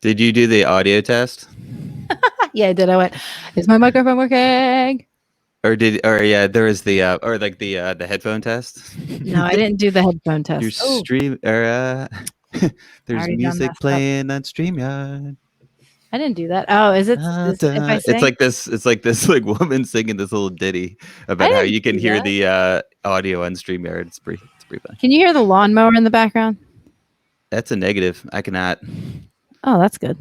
Did you do the audio test? Yeah, I did. I went, is my microphone working? Or there was the the headphone test. No, I didn't do the headphone test. Your stream or there's already done music messed up. playing on StreamYard. I didn't do that. Oh, is it if I sing? It's like this like woman singing this little ditty about how you can hear the audio on StreamYard. It's pretty fun. Can you hear the lawnmower in the background? That's a negative. I cannot. Oh, that's good.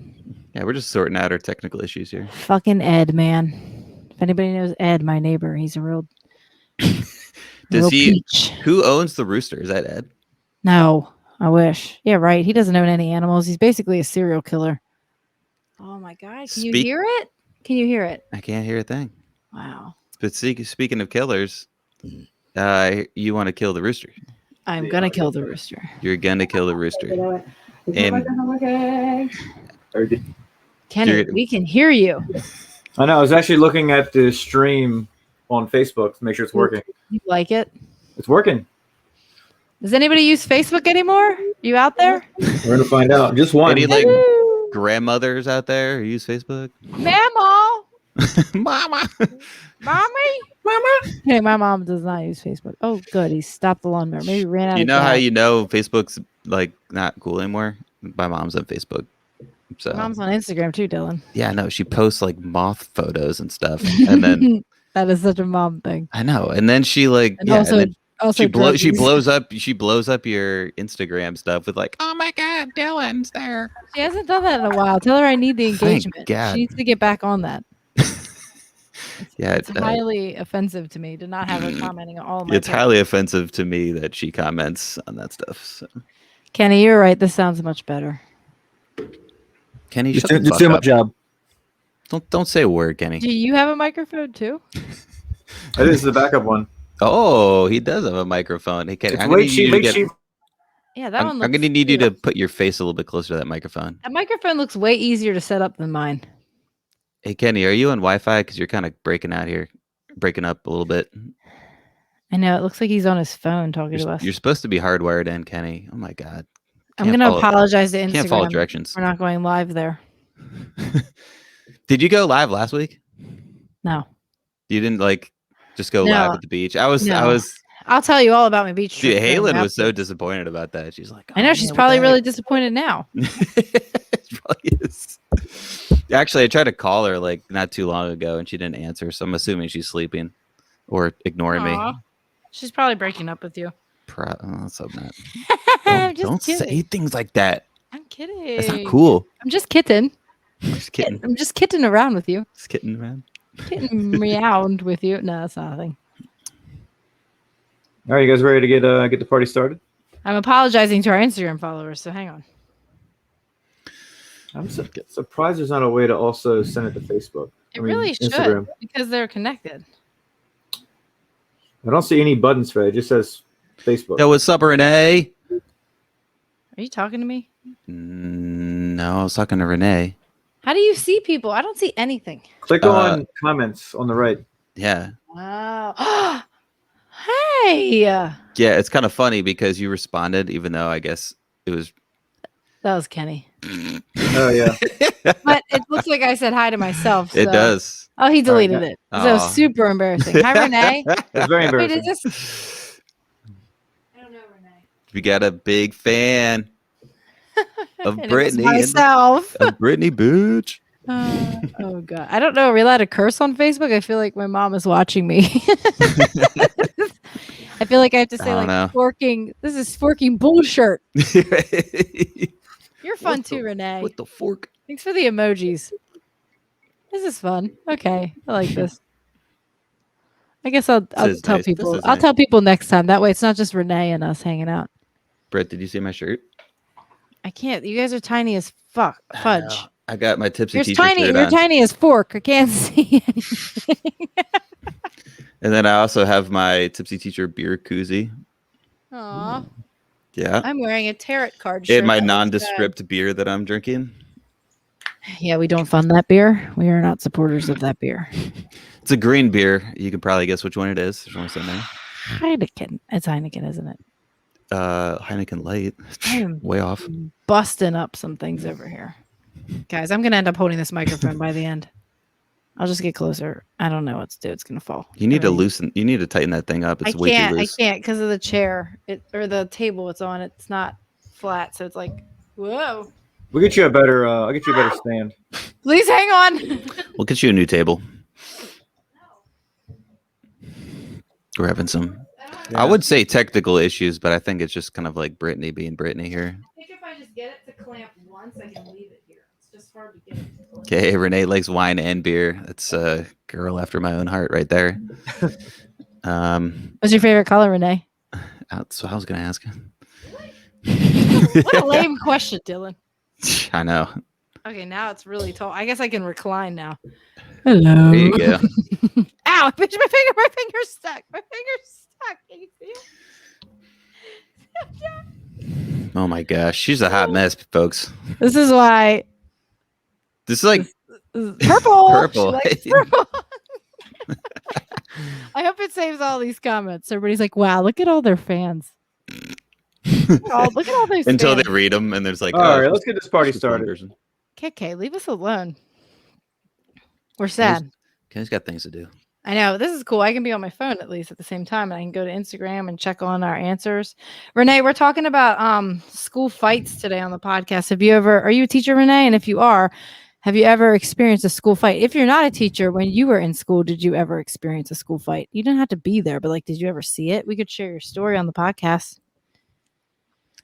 Yeah, we're just sorting out our technical issues here. Fucking Ed, man. If anybody knows Ed, my neighbor, he's a real Does he? peach. Who owns the rooster? Is that Ed? No, I wish. Yeah, right. He doesn't own any animals. He's basically a serial killer. Oh my God. Can you hear it? Can you hear it? I can't hear a thing. Wow. But speaking of killers, you want to kill the rooster. I'm going to kill the rooster. You're going to kill the rooster. Kenny, we can hear you. I know. I was actually looking at the stream on Facebook to make sure it's working. You like it? It's working. Does anybody use Facebook anymore? You out there? We're going to find out. Just one. Any like grandmothers out there who use Facebook? Mama. Mama. Mommy. Mama. Hey, my mom does not use Facebook. Oh, good. He stopped the lawnmower. Maybe he ran out You of know gas. how you know Facebook's like not cool anymore? My mom's on Facebook. So My mom's on Instagram too, Dylan. Yeah, no, she posts like moth photos and stuff. And then that is such a mom thing. I know. And then she like and also she blows up your Instagram stuff with like, oh my God, Dylan's there. She hasn't done that in a while. Tell her I need the engagement. She needs to get back on that. It's highly offensive to me to not have her commenting on all my It's highly offensive to me that she comments on that stuff. So. Kenny, you're right. This sounds much better. Kenny, just do my job. Don't say a word, Kenny. Do you have a microphone too? That is the backup one. Oh, he does have a microphone. Hey, Kenny, yeah, that one. I'm gonna need you to put your face a little bit closer to that microphone. That microphone looks way easier to set up than mine. Hey, Kenny, are you on Wi-Fi? Because you're kind of breaking up a little bit. I know. It looks like he's on his phone talking to us. You're supposed to be hardwired in, Kenny. Oh my God. I'm going to apologize to Instagram. Can't follow directions. We're not going live there. Did you go live last week? No. You didn't just go live at the beach? I'll tell you all about my beach trip. Dude, Halen was so disappointed about that. She's like, I know she's probably really disappointed now. It probably is. Actually, I tried to call her not too long ago and she didn't answer. So I'm assuming she's sleeping or ignoring me. She's probably breaking up with you. Let's hope not. Don't say things like that. I'm kidding. That's not cool. I'm just kidding. I'm just kidding around with you. Just kidding around. Kidding meowed with you. No, that's nothing. All right, you guys ready to get the party started? I'm apologizing to our Instagram followers, so hang on. I'm surprised there's not a way to also send it to Facebook. Really should, Instagram. Because they're connected. I don't see any buttons for it. It just says Facebook. Yo, what's up, Renee? Are you talking to me? No, I was talking to Renee. How do you see people? I don't see anything. Click on comments on the right. Yeah. Wow. Hey. Yeah, it's kind of funny because you responded, even though I guess it was. That was Kenny. Oh, yeah. But it looks like I said hi to myself. So. It does. Oh, he deleted it. That was super embarrassing. Hi, Renee. It's very embarrassing. I don't know, Renee. We got a big fan of Brittany. Myself. Of Brittany, bitch. Oh, God. I don't know. Are we allowed to curse on Facebook? I feel like my mom is watching me. I feel like I have to say, forking. This is forking bullshit. You're fun too, Renee. With the fork. Thanks for the emojis. This is fun. Okay. I like this. I guess I'll tell people. I'll tell people next time. That way it's not just Renee and us hanging out. Brett, did you see my shirt? I can't. You guys are tiny as fudge. I got my Tipsy t-shirt shirt on. You're tiny as fork. I can't see anything. And then I also have my Tipsy t-shirt beer koozie. Aw. Yeah. I'm wearing a tarot card shirt. And my nondescript beer that I'm drinking. Yeah, we don't fund that beer. We are not supporters of that beer. It's a green beer. You can probably guess which one it is. There's only so many. Heineken. It's Heineken, isn't it? Heineken Light. Way off. Busting up some things over here. Guys, I'm gonna end up holding this microphone by the end. I'll just get closer. I don't know what to do. It's gonna fall. You need to loosen. You need to tighten that thing up. It's way too loose. I can't because of the chair or the table it's on. It's not flat, so it's like, whoa. We'll get you a better. I'll get you a better stand. Please hang on. We'll get you a new table. We're having some. Yeah. I would say technical issues, but I think it's just kind of like Brittany being Brittany here. I think if I just get it to clamp once, I can leave it here. It's just hard to get it to clamp. Okay, Renee likes wine and beer. That's a girl after my own heart right there. What's your favorite color, Renee? So I was going to ask. What a lame question, Dylan. I know. Okay, now it's really tall. I guess I can recline now. Hello. There you go. Ow! I pinched my finger. My finger's stuck. My finger's stuck. Can you see it? Oh my gosh, she's a hot mess, folks. This is why. This is like This is purple. Purple. She likes purple. I hope it saves all these comments. Everybody's like, "Wow, look at all their fans." Look at all those until fans. they read them and there's like, All right, let's get this party started. KK, leave us alone. We're sad. Ken's got things to do. I know. This is cool. I can be on my phone at least at the same time. And I can go to Instagram and check on our answers. Renee, we're talking about school fights today on the podcast. Are you a teacher, Renee? And if you are, have you ever experienced a school fight? If you're not a teacher, when you were in school, did you ever experience a school fight? You didn't have to be there, but like, did you ever see it? We could share your story on the podcast.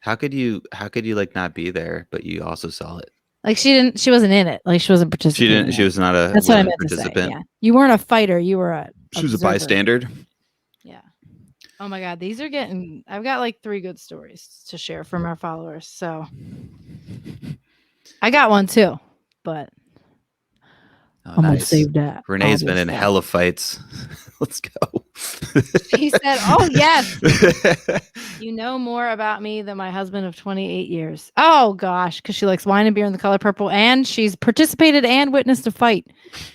How could you like not be there, but you also saw it? Like she wasn't in it. Like she wasn't participating. She was not a That's what I meant participant. to say. Yeah. You weren't a fighter. You were a She was a observer. bystander. Yeah. Oh my God. I've got like 3 good stories to share from our followers. So I got one too, but Oh, I'm gonna nice. save that. Renee's been in hella fights. Let's go. He said, "Oh yes, you know more about me than my husband of 28 years." Oh gosh, because she likes wine and beer in the color purple, and she's participated and witnessed a fight.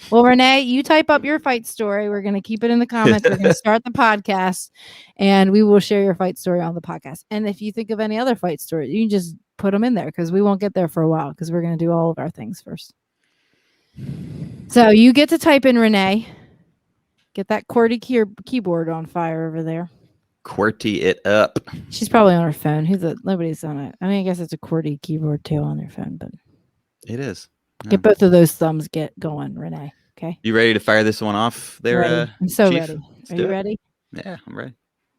Well, Renee, you type up your fight story. We're gonna keep it in the comments. We're gonna start the podcast, and we will share your fight story on the podcast. And if you think of any other fight stories, you can just put them in there because we won't get there for a while because we're gonna do all of our things first. So you get to type in Renee. Get that QWERTY keyboard on fire over there. QWERTY it up. She's probably on her phone. Nobody's on it. I mean, I guess it's a QWERTY keyboard too on their phone, but It is. get both of those thumbs going, Renee. Okay. You ready to fire this one off there? Ready. I'm so Chief? ready. Let's Are do you it. ready? Yeah, I'm ready.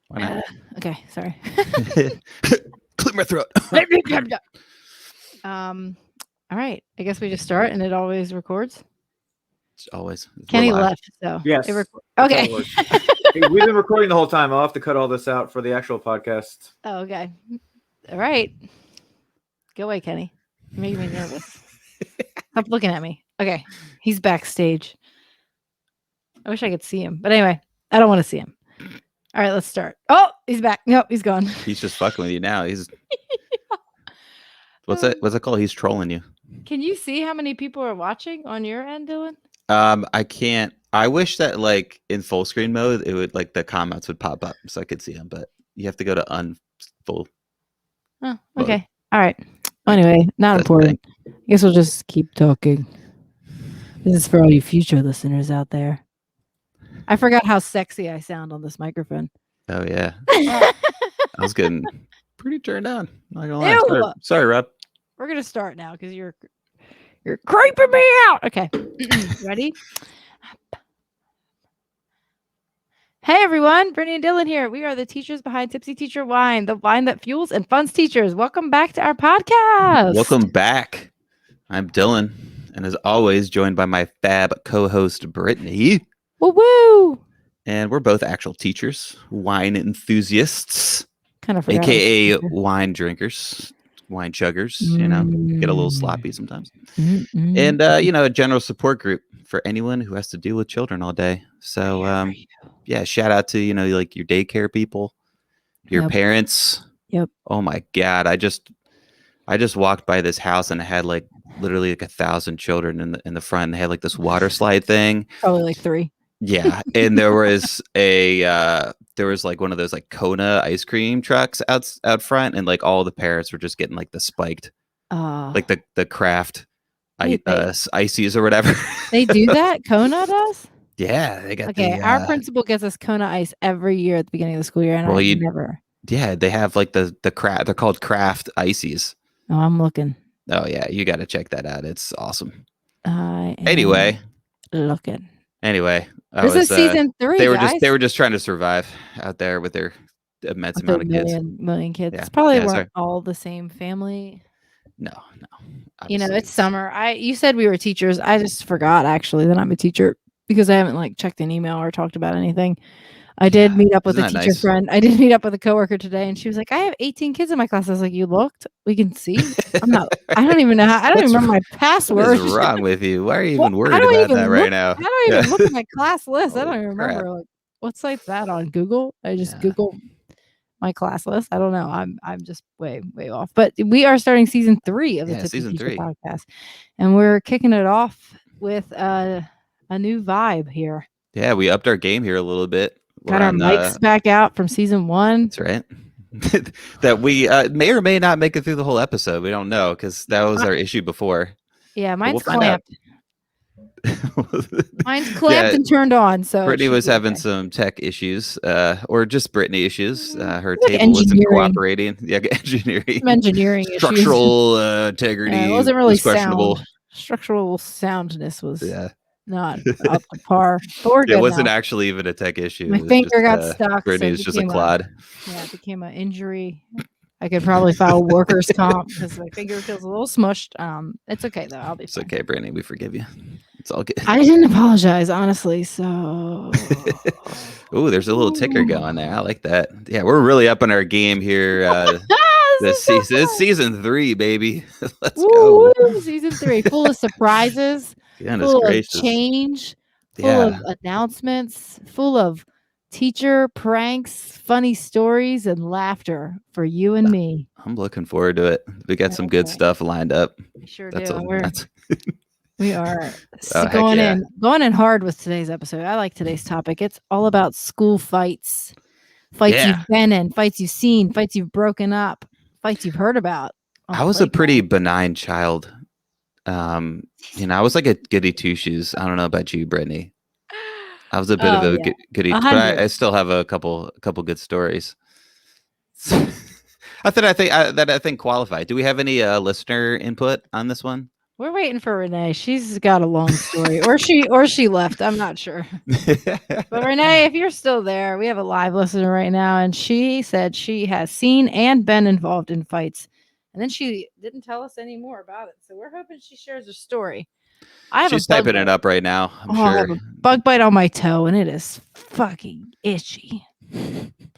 Why not? Okay. Sorry. Clear my throat. All right. I guess we just start and it always records. It's always. Kenny we're live. left, so Yes. okay. Hey, we've been recording the whole time. I'll have to cut all this out for the actual podcast. Oh, okay. All right. Go away, Kenny. You're making me nervous. Stop looking at me. Okay. He's backstage. I wish I could see him. But anyway, I don't want to see him. All right, let's start. Oh, he's back. No, he's gone. He's just fucking with you now. He's What's that called? He's trolling you. Can you see how many people are watching on your end, Dylan? I can't. I wish that like in full screen mode, it would like the comments would pop up so I could see them, but you have to go to full. Oh, okay. All right. Anyway, not important. I guess we'll just keep talking. This is for all you future listeners out there. I forgot how sexy I sound on this microphone. Oh yeah. I was getting pretty turned on. Not gonna lie. Ew. Sorry, Rob. We're gonna start now because you're creeping me out. Okay. Ready? Hey everyone, Brittany and Dylan here. We are the teachers behind Tipsy Teacher Wine, the wine that fuels and funds teachers. Welcome back to our podcast. Welcome back. I'm Dylan, and as always, joined by my fab co-host Brittany. Woo woo! And we're both actual teachers, wine enthusiasts, Kind of forgot. aka wine drinkers, wine chuggers. You know, get a little sloppy sometimes. And a general support group for anyone who has to deal with children all day. So yeah, shout out to like your daycare people, your parents. Yep. Oh my God, I just walked by this house and it had like literally like 1,000 children in the front. And they had like this water slide thing. Probably like 3. Yeah, and there was like one of those like Kona ice cream trucks out front, and like all the parents were just getting like the spiked, like the craft ices or whatever. They do that? Kona does? Yeah, they got Okay, our principal gets us Kona Ice every year at the beginning of the school year, and I never. Yeah, they have like the craft. They're called craft ices. Oh, I'm looking. Oh yeah, you got to check that out. It's awesome. Anyway, this is season 3. They were just trying to survive out there with their immense amount of kids. Million kids. Yeah. Probably weren't all the same family. No. Obviously. It's summer. You said we were teachers. I just forgot actually that I'm a teacher because I haven't checked an email or talked about anything. I did meet up with a teacher friend. I did meet up with a coworker today, and she was like, "I have 18 kids in my class." I was like, "You looked? We can see." I'm not. I don't even know how. I don't even remember my password. What is wrong with you? Why are you even worried about that right now? I don't even look at my class list. I don't even remember. What site's that on? Google? I just Google my class list. I don't know. I'm just way off. But we are starting season 3 of the Tipsy Teacher podcast, and we're kicking it off with a new vibe here. Yeah, we upped our game here a little bit. Got our mics back out from season 1. That's right. That we may or may not make it through the whole episode. We don't know because that was our issue before. Yeah, mine's clamped. Mine's clamped and turned on. So Brittany was having some tech issues, or just Brittany issues. Her table wasn't cooperating. Yeah, engineering structural integrity. It wasn't really questionable. Structural soundness was not up to par. It wasn't actually even a tech issue. My finger got stuck. Brittany's just a clod. It became an injury. I could probably file workers' comp because my finger feels a little smushed. It's okay though. I'll be fine. It's okay, Brittany. We forgive you. It's all good. I didn't apologize, honestly. So, ooh, there's a little ticker going there. I like that. Yeah, we're really up on our game here. This season, it's season 3, baby. Let's go. Season 3, full of surprises, full of change, full of announcements, full of teacher pranks, funny stories, and laughter for you and me. I'm looking forward to it. We got some good stuff lined up. We sure do. We are going in hard with today's episode. I like today's topic. It's all about school fights. Fights you've been in, fights you've seen, fights you've broken up, fights you've heard about. I was a pretty benign child. I was like a goody two shoes. I don't know about you, Brittany. I was a bit of a goody, but I still have a couple good stories. I think qualified. Do we have any listener input on this one? We're waiting for Renee. She's got a long story, or she left. I'm not sure. But Renee, if you're still there, we have a live listener right now, and she said she has seen and been involved in fights, and then she didn't tell us any more about it. So we're hoping she shares her story. She's typing it up right now. I'm sure. I have a bug bite on my toe, and it is fucking itchy.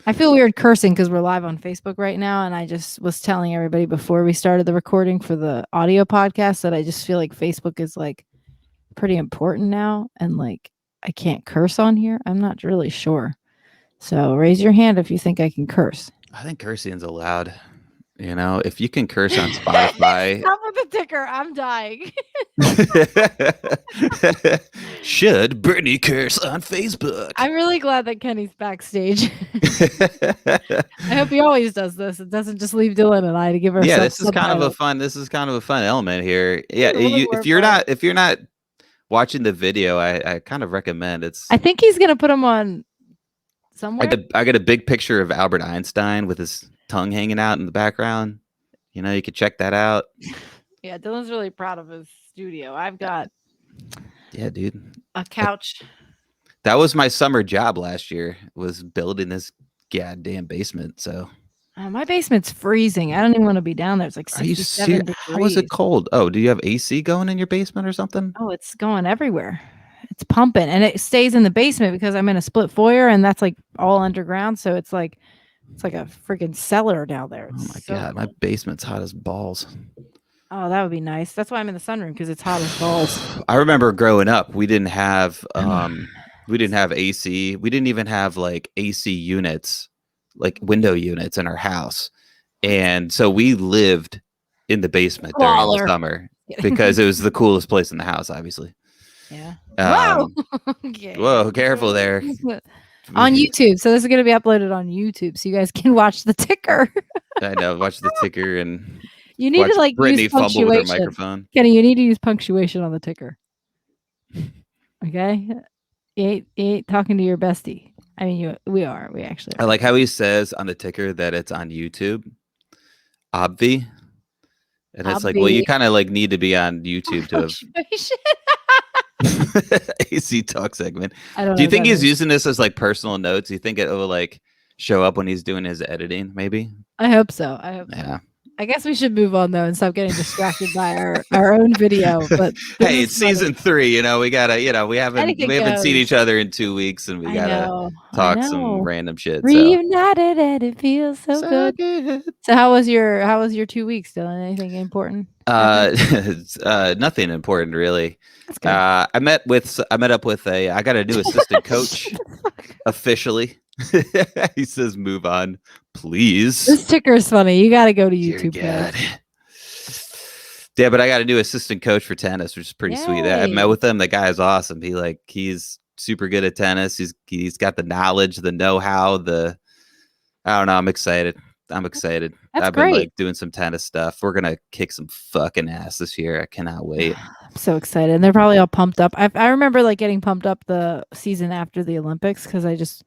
I feel weird cursing because we're live on Facebook right now, and I just was telling everybody before we started the recording for the audio podcast that I just feel like Facebook is pretty important now, and I can't curse on here. I'm not really sure. So raise your hand if you think I can curse. I think cursing's allowed. If you can curse on Spotify. Stop with the ticker. I'm dying. Should Brittany curse on Facebook? I'm really glad that Kenny's backstage. I hope he always does this. It doesn't just leave Dylan and I to give ourselves. Yeah, this is kind of a fun element here. Yeah, if you're not watching the video, I kind of recommend it's. I think he's gonna put him on somewhere. I got a big picture of Albert Einstein with his tongue hanging out in the background. You could check that out. Yeah, Dylan's really proud of his studio. I've got dude, a couch. That was my summer job last year, was building this goddamn basement. So my basement's freezing. I don't even want to be down there. It's like 67 degrees. How is it cold? Oh, do you have AC going in your basement or something? Oh, it's going everywhere. It's pumping, and it stays in the basement because I'm in a split foyer, and that's all underground. So it's like a freaking cellar down there. It's God, my basement's hot as balls. Oh, that would be nice. That's why I'm in the sunroom, because it's hot as balls. I remember growing up, we didn't have AC. We didn't even have AC units, window units in our house. And so we lived in the basement during the summer because it was the coolest place in the house, obviously. Yeah. Wow. Okay. Whoa, careful there. On YouTube. So this is going to be uploaded on YouTube so you guys can watch the ticker. I know. Watch the ticker and You need Watch to like Brittany use fumble with her punctuation. microphone. Kenny, you need to use punctuation on the ticker. Okay? You ain't talking to your bestie. I mean, we actually are. I like how he says on the ticker that it's on YouTube. Obvi. And it's like, well, you kind of like need to be on YouTube to have AC talk segment. Do you think he's using this as like personal notes? Do you think it will like show up when he's doing his editing? Maybe. I hope so. Yeah. I guess we should move on though and stop getting distracted by our own video. But hey, it's season 3. You know, we gotta. We haven't seen each other in 2 weeks, and we gotta talk some random shit. Reunited and it feels so good. So how was your 2 weeks, Dylan? Anything important? Nothing important really. I met up with I got a new assistant coach officially. He says, "Move on, please." This ticker is funny. You got to go to YouTube. Yeah, but I got a new assistant coach for tennis, which is pretty sweet. I met with him. The guy is awesome. He's super good at tennis. He's got the knowledge, the know-how. I don't know. I'm excited. I've been like doing some tennis stuff. We're gonna kick some fucking ass this year. I cannot wait. I'm so excited. And they're probably all pumped up. I remember like getting pumped up the season after the Olympics because I just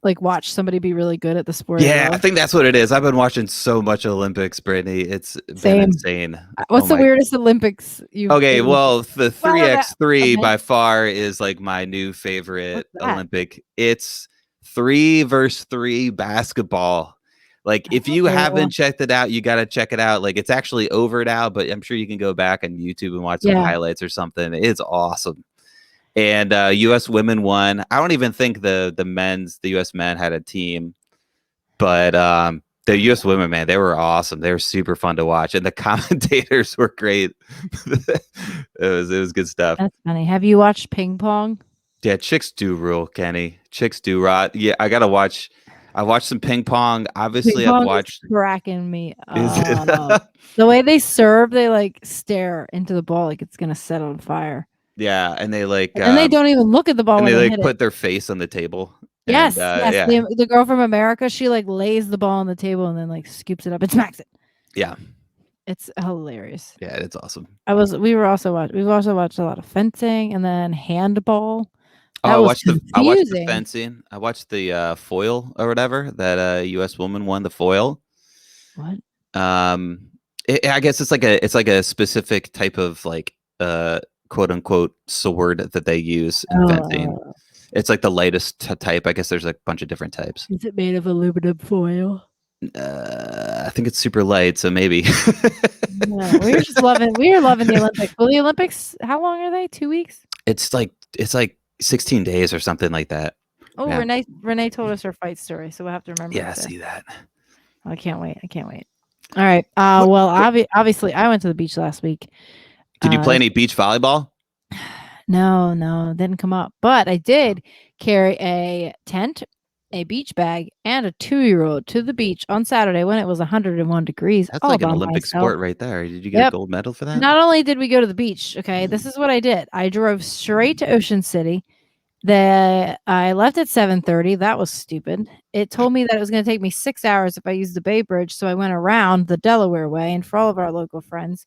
like watch somebody be really good at the sport. Yeah, I think that's what it is. I've been watching so much Olympics, Brittany. It's been insane. What's the weirdest Olympics you've been? Well, the 3x3 by far is like my new favorite Olympic. It's 3 versus 3 basketball. Like if you haven't checked it out, you got to check it out. Like it's actually over now, but I'm sure you can go back on YouTube and watch some highlights or something. It's awesome. And U.S. women won. I don't even think the U.S. men had a team, but the U.S. women, man, they were awesome. They were super fun to watch, and the commentators were great. It was good stuff. That's funny. Have you watched ping pong? Yeah, chicks do rule, Kenny. Chicks do rot. Yeah, I gotta watch. I watched some ping pong. Obviously, I've watched. Cracking me up. The way they serve, they like stare into the ball like it's gonna set on fire. Yeah, and they like, and they don't even look at the ball. And when they like put their face on the table. Yes, yes. Yeah. The girl from America, she like lays the ball on the table and then like scoops it up and smacks it. Yeah, it's hilarious. Yeah, it's awesome. We've also watched a lot of fencing and then handball. I watched the fencing. I watched the foil or whatever that U.S. woman won the foil. What? I guess it's like a specific type of like quote unquote sword that they use in fencing. It's like the lightest type. I guess there's like a bunch of different types. Is it made of aluminum foil? I think it's super light, so maybe. No, we are loving the Olympics. Well, the Olympics, how long are they? 2 weeks? It's like 16 days or something like that. Oh, yeah. Renee told us her fight story, so we'll have to remember. Yeah, see that. I can't wait. All right. Well, obviously, I went to the beach last week. Did you play any beach volleyball? No, didn't come up. But I did carry a tent, a beach bag, and a 2-year-old to the beach on Saturday when it was 101 degrees. That's like an Olympic sport right there. Did you get a gold medal for that? Not only did we go to the beach, okay, this is what I did. I drove straight to Ocean City. I left at 7:30. That was stupid. It told me that it was going to take me 6 hours if I used the Bay Bridge, so I went around the Delaware way. And for all of our local friends,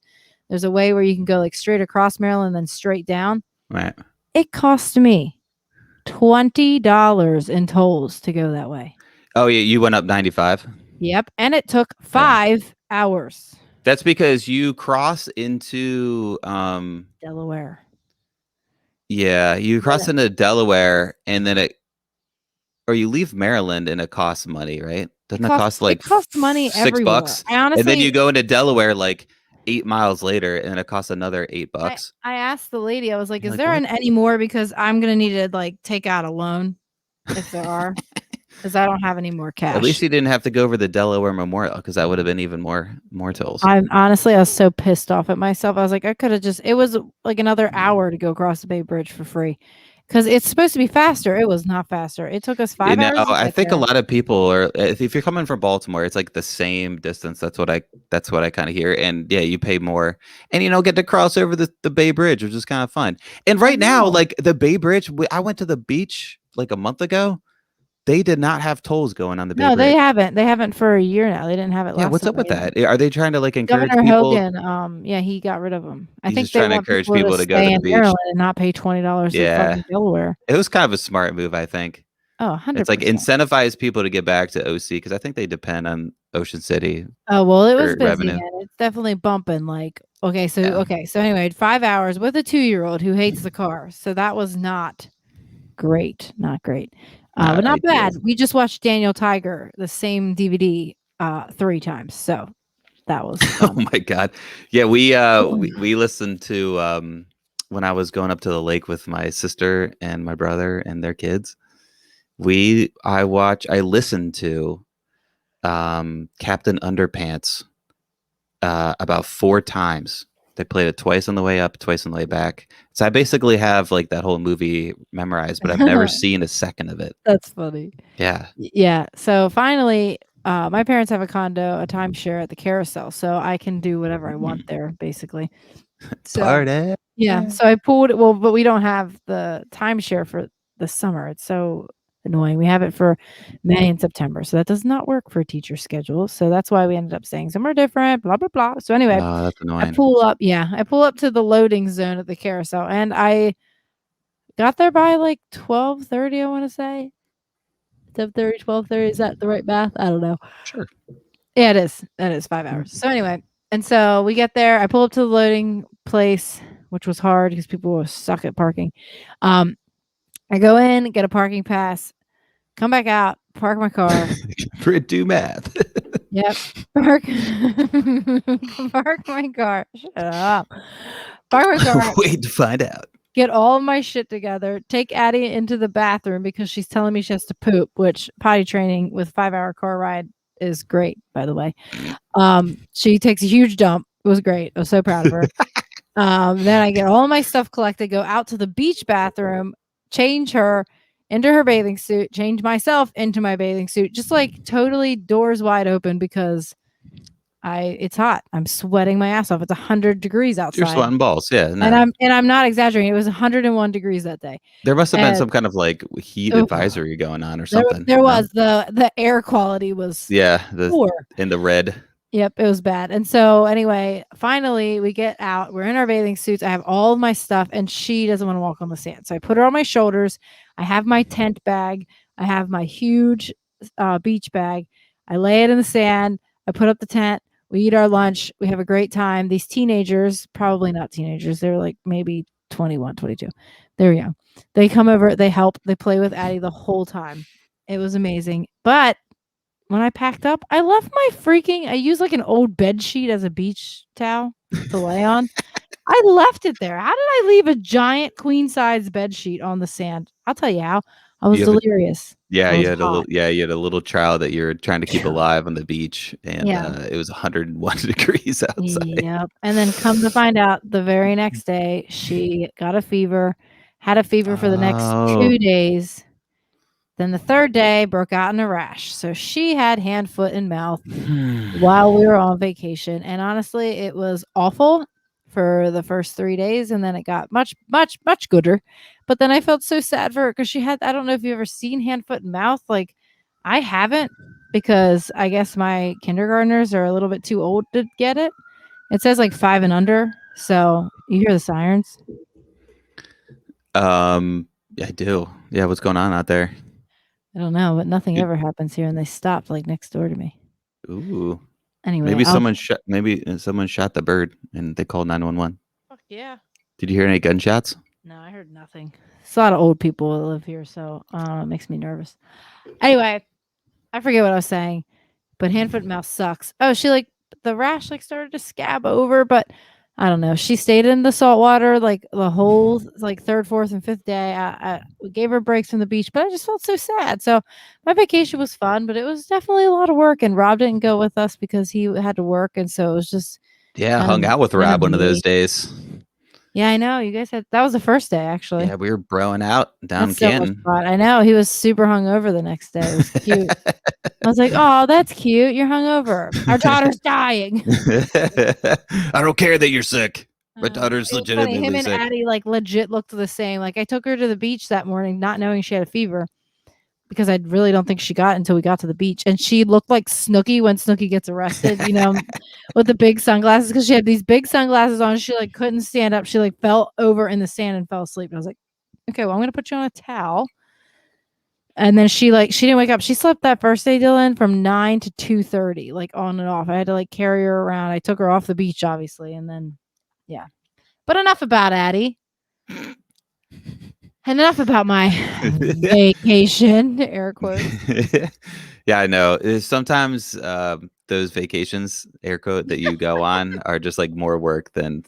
there's a way where you can go like straight across Maryland, then straight down. Right. It cost me $20 in tolls to go that way. Oh yeah, you went up 95. Yep, and it took 5 hours. That's because you cross into Delaware. Yeah, you cross into Delaware, and then you leave Maryland, and it costs money, right? Doesn't it cost like it costs money everywhere. $6? And then you go into Delaware like 8 miles later, and it costs another $8. I asked the lady, I was like, is there any more? Because I'm going to need to like take out a loan if there are, because I don't have any more cash. At least you didn't have to go over the Delaware Memorial, because that would have been even more tolls. I was so pissed off at myself. I was like, I could have it was like another hour to go across the Bay Bridge for free. Because it's supposed to be faster. It was not faster. It took us 5 hours. I think a lot of people are. If you're coming from Baltimore, it's like the same distance. That's what I kind of hear. And yeah, you pay more, and get to cross over the Bay Bridge, which is kind of fun. And right now, like the Bay Bridge, I went to the beach like a month ago. They did not have tolls going on the Big No, they Rig. haven't. They haven't for a year now. They didn't have it last Yeah, what's time up with either. that? Are they trying to like encourage Governor people? Hogan, yeah, he got rid of them. I He's think just they trying to want encourage people people to to go to stay the in beach. Maryland and not pay $20 to Yeah. fucking Delaware. It was kind of a smart move, I think. Oh, It's like 100%. incentivize people to get back to OC because I think they depend on Ocean City Oh, well, it was for busy, revenue. man. It's definitely bumping. Like, okay, so Yeah. anyway, 5 hours with a 2-year-old who hates the car. So that was not great. Not great. But not Ideal. bad. We just watched Daniel Tiger, the same DVD, 3 times. So that was Oh fun. my God. Yeah, we listened to when I was going up to the lake with my sister and my brother and their kids. I listened to Captain Underpants about 4 times. They played it twice on the way up, twice on the way back. So I basically have like that whole movie memorized, but I've never seen a second of it. That's funny. Yeah. Yeah. So finally, my parents have a condo, a timeshare at the Carousel, so I can do whatever I want there, basically. So Party. yeah. So I pulled well, but we don't have the timeshare for the summer. It's so annoying. We have it for May and September, so that does not work for a teacher schedule. So that's why we ended up staying somewhere different. Blah blah blah. So anyway, Oh, that's I annoying. pull up. Yeah, I pull up to the loading zone at the Carousel, and I got there by like 12:30. I want to say 10:30, 12:30. Is that the right math? I don't know. Sure. Yeah, it is. That is 5 hours. So anyway, and so we get there. I pull up to the loading place, which was hard because people suck at parking. I go in, get a parking pass, come back out, park my car. Do math. Yep. Park park my car. Shut up. Park my car. Wait to find out. Get all my shit together. Take Addie into the bathroom because she's telling me she has to poop, which potty training with 5-hour car ride is great, by the way. She takes a huge dump. It was great. I was so proud of her. Then I get all my stuff collected, go out to the beach bathroom, change her into her bathing suit, change myself into my bathing suit, just like totally doors wide open because it's hot. I'm sweating my ass off. It's 100 degrees outside. You're sweating balls, yeah. No. And I'm not exaggerating. It was 101 degrees that day. There must have been some kind of like heat advisory going on or something. There was the air quality was poor. In the red. Yep, it was bad. And so anyway, finally we get out. We're in our bathing suits. I have all of my stuff and she doesn't want to walk on the sand. So I put her on my shoulders. I have my tent bag. I have my huge beach bag. I lay it in the sand. I put up the tent. We eat our lunch. We have a great time. These teenagers, probably not teenagers. They're like maybe 21, 22. They're young. They come over. They help. They play with Addie the whole time. It was amazing. But when I packed up, I left my I used like an old bed sheet as a beach towel to lay on. I left it there. How did I leave a giant queen size bed sheet on the sand? I'll tell you how. I was delirious. You had a little child that you're trying to keep alive on the beach, and it was 101 degrees outside. Yep. And then come to find out, the very next day, she got a fever, had a fever for the next 2 days. Then the third day broke out in a rash. So she had hand, foot, and mouth while we were on vacation. And honestly, it was awful for the first 3 days. And then it got much, much, much gooder. But then I felt so sad for her because she had, I don't know if you've ever seen hand, foot, and mouth. Like I haven't because I guess my kindergartners are a little bit too old to get it. It says like 5 and under. So you hear the sirens? Yeah, I do. Yeah, what's going on out there? I don't know, but nothing ever happens here, and they stopped like next door to me. Ooh. Anyway, maybe someone shot the bird and they called 911. Fuck yeah. Did you hear any gunshots? No, I heard nothing. It's a lot of old people that live here, so it makes me nervous. Anyway, I forget what I was saying, but hand, foot, and mouth sucks. Oh, the rash started to scab over, but I don't know. She stayed in the salt water like the whole third, fourth, and fifth day. I gave her breaks from the beach, but I just felt so sad. So my vacation was fun, but it was definitely a lot of work. And Rob didn't go with us because he had to work, and so it was just hung out with Rob one of those days. Yeah, I know. You guys that was the first day actually. Yeah, we were broing out down Canton. I know he was super hungover the next day. It was cute. I was like, "Oh, that's cute. You're hungover. Our daughter's dying." I don't care that you're sick. My daughter's legitimately Him and sick. Addie legit looked the same. I took her to the beach that morning, not knowing she had a fever. because I really don't think she got until we got to the beach. And she looked like Snooki when Snooki gets arrested, with the big sunglasses, because she had these big sunglasses on. She like couldn't stand up. She like fell over in the sand and fell asleep. And I was like, okay, well, I'm going to put you on a towel. And then she didn't wake up. She slept that first day, Dylan, from 9 to 2:30, like on and off. I had to like carry her around. I took her off the beach, obviously. And then, yeah. But enough about Addie. And enough about my vacation, air quotes. Yeah, I know. Sometimes those vacations, air quote, that you go on are just like more work than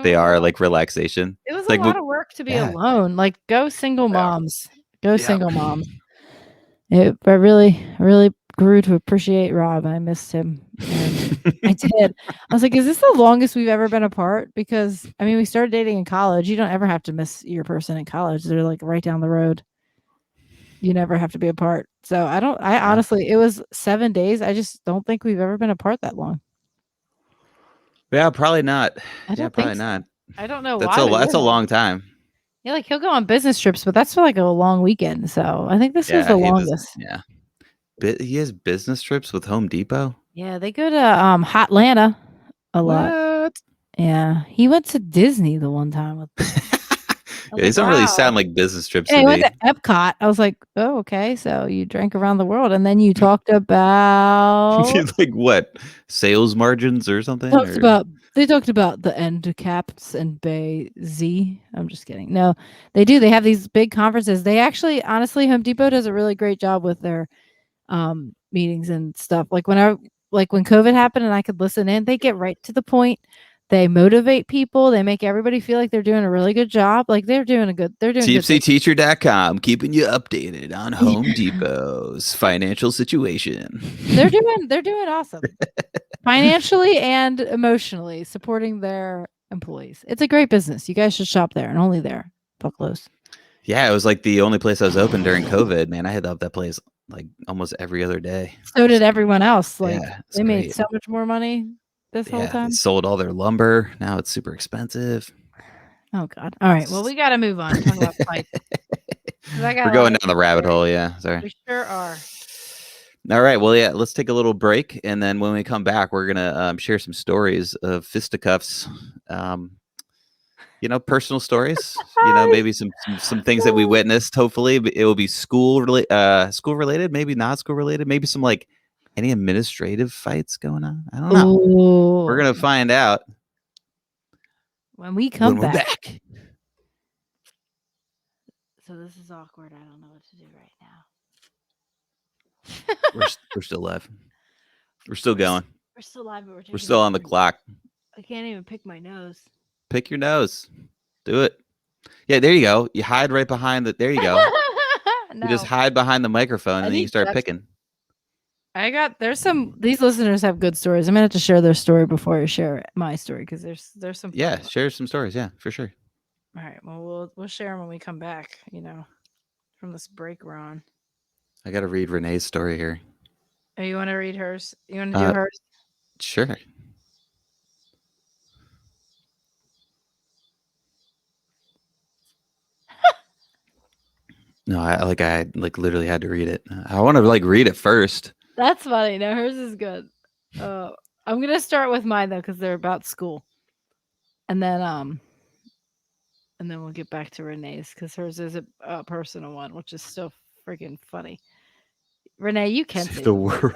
they are like relaxation. It was like, a lot of work to be alone. Like, go single moms. Go single moms. I really, really grew to appreciate Rob. I missed him. I did. I was like, is this the longest we've ever been apart? Because, I mean, we started dating in college. You don't ever have to miss your person in college. They're like right down the road. You never have to be apart. So honestly, it was 7 days. I just don't think we've ever been apart that long. Yeah, probably not. I don't think so. not. I don't know That's why. That's a long time. Yeah, like he'll go on business trips, but that's for like a long weekend. So I think this was the longest. He has business trips with Home Depot. Yeah, they go to Hotlanta a lot. What? Yeah, he went to Disney the one time with. These don't really sound like business trips to me. He went to Epcot. I was like, oh, okay. So you drank around the world, and then you talked about like what, sales margins or something? They talked about the end caps and Bay Z. I'm just kidding. No, they do. They have these big conferences. They actually, honestly, Home Depot does a really great job with their meetings and stuff. Like when COVID happened and I could listen in, they get right to the point. They motivate people. They make everybody feel like they're doing a really good job. Like they're doing TipsyTeacher.com, keeping you updated on Home Depot's financial situation. They're doing awesome. Financially and emotionally supporting their employees. It's a great business. You guys should shop there and only there. Bucklows. Yeah, it was like the only place I was open during COVID. Man, I hit up that place like almost every other day. So did everyone else. Like they made so much more money this whole time. They sold all their lumber. Now it's super expensive. Oh God. All right. Well, we got to move on. Talk about fights. We're going down the rabbit hole. Yeah. Sorry. We sure are. All right. Well, yeah, let's take a little break. And then when we come back, we're going to share some stories of fisticuffs. Personal stories, maybe some things that we witnessed. Hopefully it will be school related, maybe not school related, maybe some like any administrative fights going on. I don't know. Ooh. We're going to find out when we come back. So this is awkward. I don't know what to do right now. We're still live. We're still going. We're still live, but we're still on the clock. I can't even pick my nose. Pick your nose. Do it. Yeah, there you go. You hide right behind there you go. No. You just hide behind the microphone and then you start picking. These listeners have good stories. I'm gonna have to share their story before I share my story because there's some. Yeah, share some stories. Yeah, for sure. All right. Well, we'll share them when we come back. From this break we're on. I got to read Renee's story here. Oh, you want to read hers? You want to do hers? Sure. No, I literally had to read it. I want to read it first. That's funny. No, hers is good. I'm gonna start with mine though because they're about school, and then we'll get back to Renee's because hers is a personal one, which is still freaking funny. Renee, you can say the word.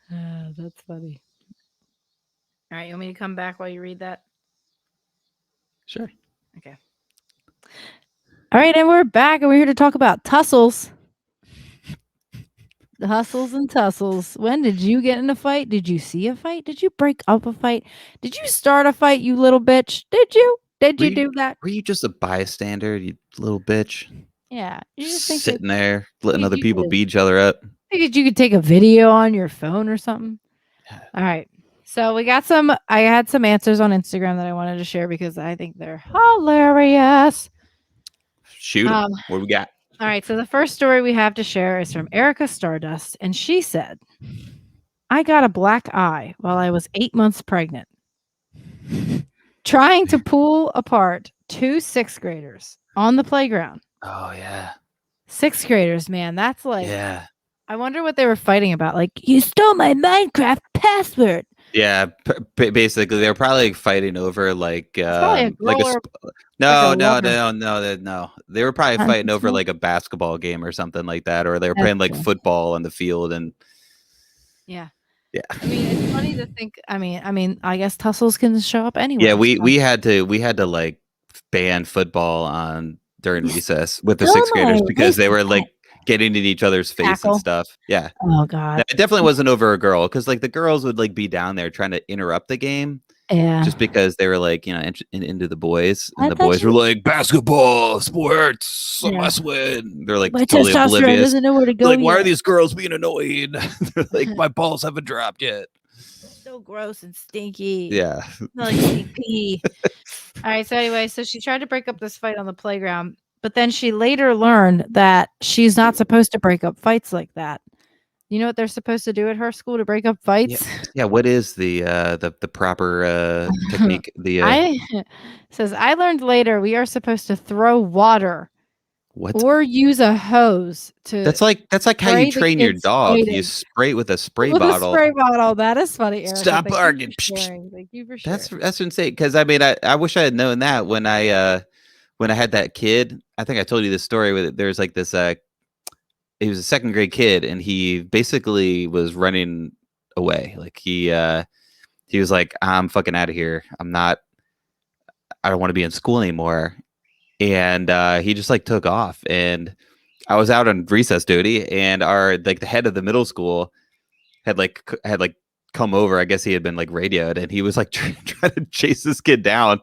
That's funny. All right, you want me to come back while you read that? Sure. Okay. All right, and we're back, and we're here to talk about tussles. The hustles and tussles. When did you get in a fight? Did you see a fight? Did you break up a fight? Did you start a fight, you little bitch? Did you? Did you do that? Were you just a bystander, you little bitch? Yeah. You just sitting there, letting other people beat each other up. Figured you could take a video on your phone or something. All right. So I had some answers on Instagram that I wanted to share because I think they're hilarious. Shoot 'em. What do we got? All right, so the first story we have to share is from Erica Stardust, and she said, I got a black eye while I was 8 months pregnant. Trying to pull apart two 6th graders on the playground. Oh, yeah. 6th graders, man. That's like, Yeah. I wonder what they were fighting about. Like, you stole my Minecraft password. Yeah, basically, they're probably fighting over like It's probably a like girl or like no, a no, lover. no, no, no. They were probably fighting over like a basketball game or something like that, or they were That's playing like true. football on the field, and Yeah. yeah, I mean, it's funny to think. I mean, I guess tussles can show up anywhere. yeah. So. We had to like ban football on during You recess with the stole 6th my graders because they racing were cat. like getting in each other's face and Tackle. stuff. Yeah, Oh no, God. it definitely wasn't over a girl because like the girls would like be down there trying to interrupt the game. Yeah. Just because they were like, into the boys, and I the thought boys were like, basketball, sports, Yeah. must win. They're like My totally testosterone oblivious. doesn't know where to go They're like, why yet. are these girls being annoying? They're like, my balls haven't dropped yet. So gross and stinky. Yeah. Smell like stink pee. All right. So anyway, so she tried to break up this fight on the playground, but then she later learned that she's not supposed to break up fights like that. You know what they're supposed to do at her school to break up Yeah. fights? Yeah. What is the proper technique? I says I learned later we are supposed to throw water What? or use a hose to That's like how you spray the train your kids dog. You fighting spray it with a spray with a bottle. spray bottle. That is funny, Erica. Stop Thank you arguing. for sharing. Thank you for sharing. That's insane. Because I mean, I wish I had known that when I had that kid. I think I told you this story with it. There's like this he was a 2nd grade kid, and he basically was running away. Like he was like, I'm fucking out of here. I don't want to be in school anymore. And he just like took off, and I was out on recess duty, and our like the head of the middle school had come over. I guess he had been like radioed, and he was like trying to chase this kid down.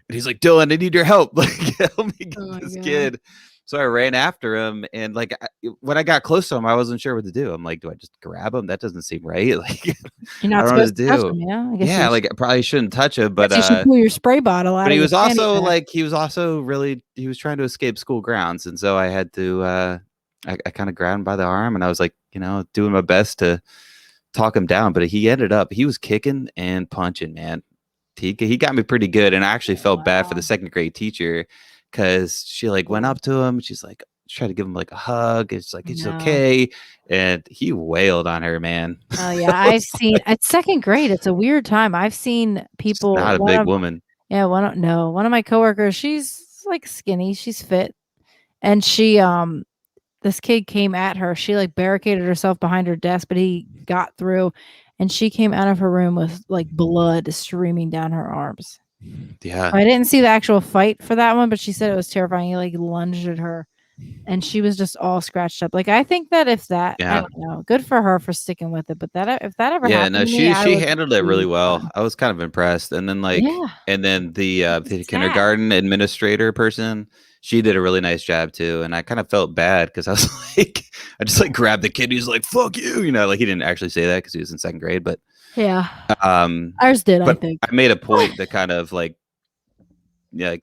And he's like, Dylan, I need your help. Like, help me get this kid. So I ran after him, and like when I got close to him, I wasn't sure what to do. I'm like, do I just grab him? That doesn't seem right. Like, You're I not don't know what supposed to to touch do. them, yeah. I guess Yeah, like I probably shouldn't touch him, but you should pull your spray bottle out but of he your was fanny also pack. like he was trying to escape school grounds, and so I had to I kind of grabbed him by the arm, and I was like, doing my best to talk him down, but he was kicking and punching, man. He got me pretty good, and I actually felt bad for the 2nd grade teacher because she like went up to him. She's like tried to give him like a hug. It's like it's okay, and he wailed on her, man. Oh yeah, I've seen at 2nd grade. It's a weird time. I've seen people. Not a big woman. Yeah, one of my coworkers. She's like skinny. She's fit, and she this kid came at her. She like barricaded herself behind her desk, but he got through, and she came out of her room with like blood streaming down her arms. Yeah, I didn't see the actual fight for that one, but she said it was terrifying. He like lunged at her, and she was just all scratched up. Like I think that I don't know, good for her for sticking with it. But if that ever happened to me, she handled it really well. I was kind of impressed. And then the kindergarten administrator person, she did a really nice job too. And I kind of felt bad because I was like, I just like grabbed the kid. He's like, "Fuck you," like he didn't actually say that because he was in 2nd grade, but yeah, ours did. But I think I made a point to kind of like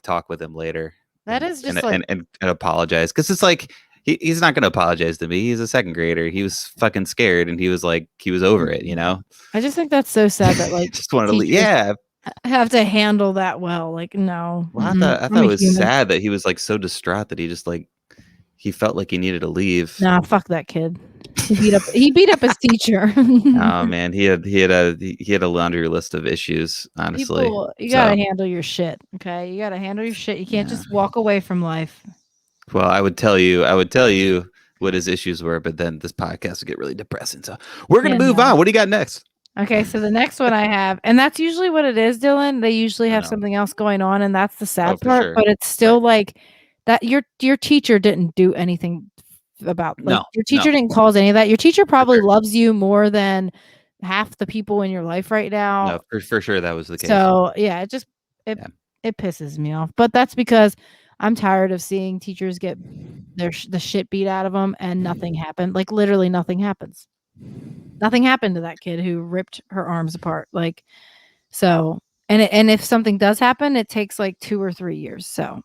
talk with him later. That is just and apologize because it's like he's not going to apologize to me. He's a 2nd grader. He was fucking scared, and he was over it. I just think that's so sad that like just wanted to leave. Yeah, have to handle that well. Like no. Well, I thought it was sad that he was like so distraught that he just like he felt like he needed to leave. Nah, fuck that kid. He beat up his teacher. Oh man, he had a laundry list of issues. Honestly, you gotta handle your shit. Okay, you gotta handle your shit. You can't just walk away from life. Well, I would tell you what his issues were, but then this podcast would get really depressing. So we're gonna move on. What do you got next? Okay, so the next one I have, and that's usually what it is, Dylan. They usually have something else going on, and that's the sad part. Sure. But it's still like that. Your teacher didn't do anything about your teacher didn't cause any of that. Your teacher probably loves you more than half the people in your life right now. No, for sure that was the case. So yeah, it pisses me off. But that's because I'm tired of seeing teachers get the shit beat out of them and nothing happened. Like literally nothing happens. Nothing happened to that kid who ripped her arms apart. Like so, and if something does happen, it takes like 2 or 3 years. So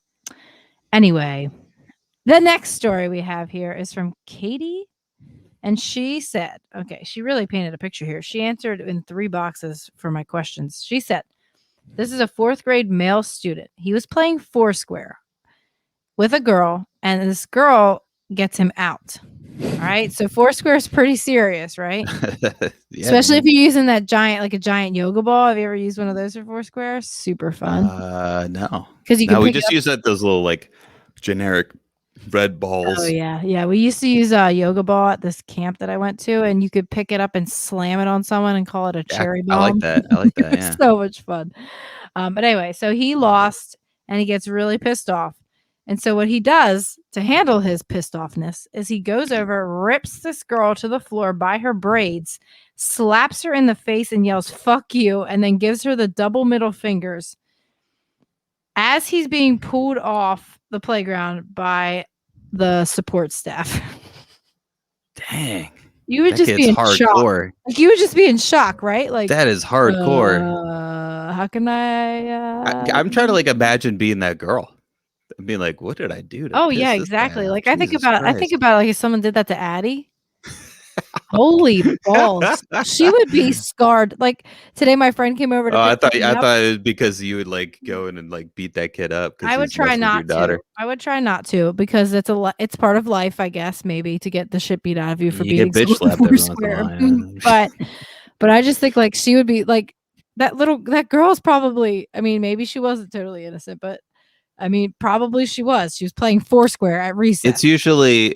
anyway. The next story we have here is from Katie. And she said, okay, she really painted a picture here. She answered in 3 boxes for my questions. She said, this is a 4th grade male student. He was playing Foursquare with a girl. And this girl gets him out. All right. So Foursquare is pretty serious, right? Yeah, Especially man. if you're using that giant yoga ball. Have you ever used one of those for Foursquare? Super fun. No. Because you can No, we pick it just up. use those little like generic red balls. Oh yeah, yeah. We used to use a yoga ball at this camp that I went to, and you could pick it up and slam it on someone and call it a Yeah, cherry I like bomb. that. I like It that. was Yeah. so much fun. But anyway, so he lost, and he gets really pissed off. And so what he does to handle his pissed offness is he goes over, rips this girl to the floor by her braids, slaps her in the face, and yells "fuck you," and then gives her the double middle fingers as he's being pulled off the playground by the support staff. Dang. You would That just be kid's in shock. hardcore. Like you would just be in shock, right? Like That is hardcore. how can I I'm trying to like imagine being that girl. And being like, what did I do to Oh piss yeah, this guy exactly. off? Like I think Jesus about Christ. like if someone did that to Addie. Holy balls. She would be scarred. Like today my friend came over to Oh, pick me I up. thought it was because you would like go in and like beat that kid up because I would he's try messing with your not to. daughter. I would try not to because it's part of life, I guess, maybe to get the shit beat out of you for You get beating bitch someone slapped every once in a Foursquare. while. But I just think like she would be like that girl's probably, I mean, maybe she wasn't totally innocent, but I mean, probably she was. She was playing Foursquare at recess. It's usually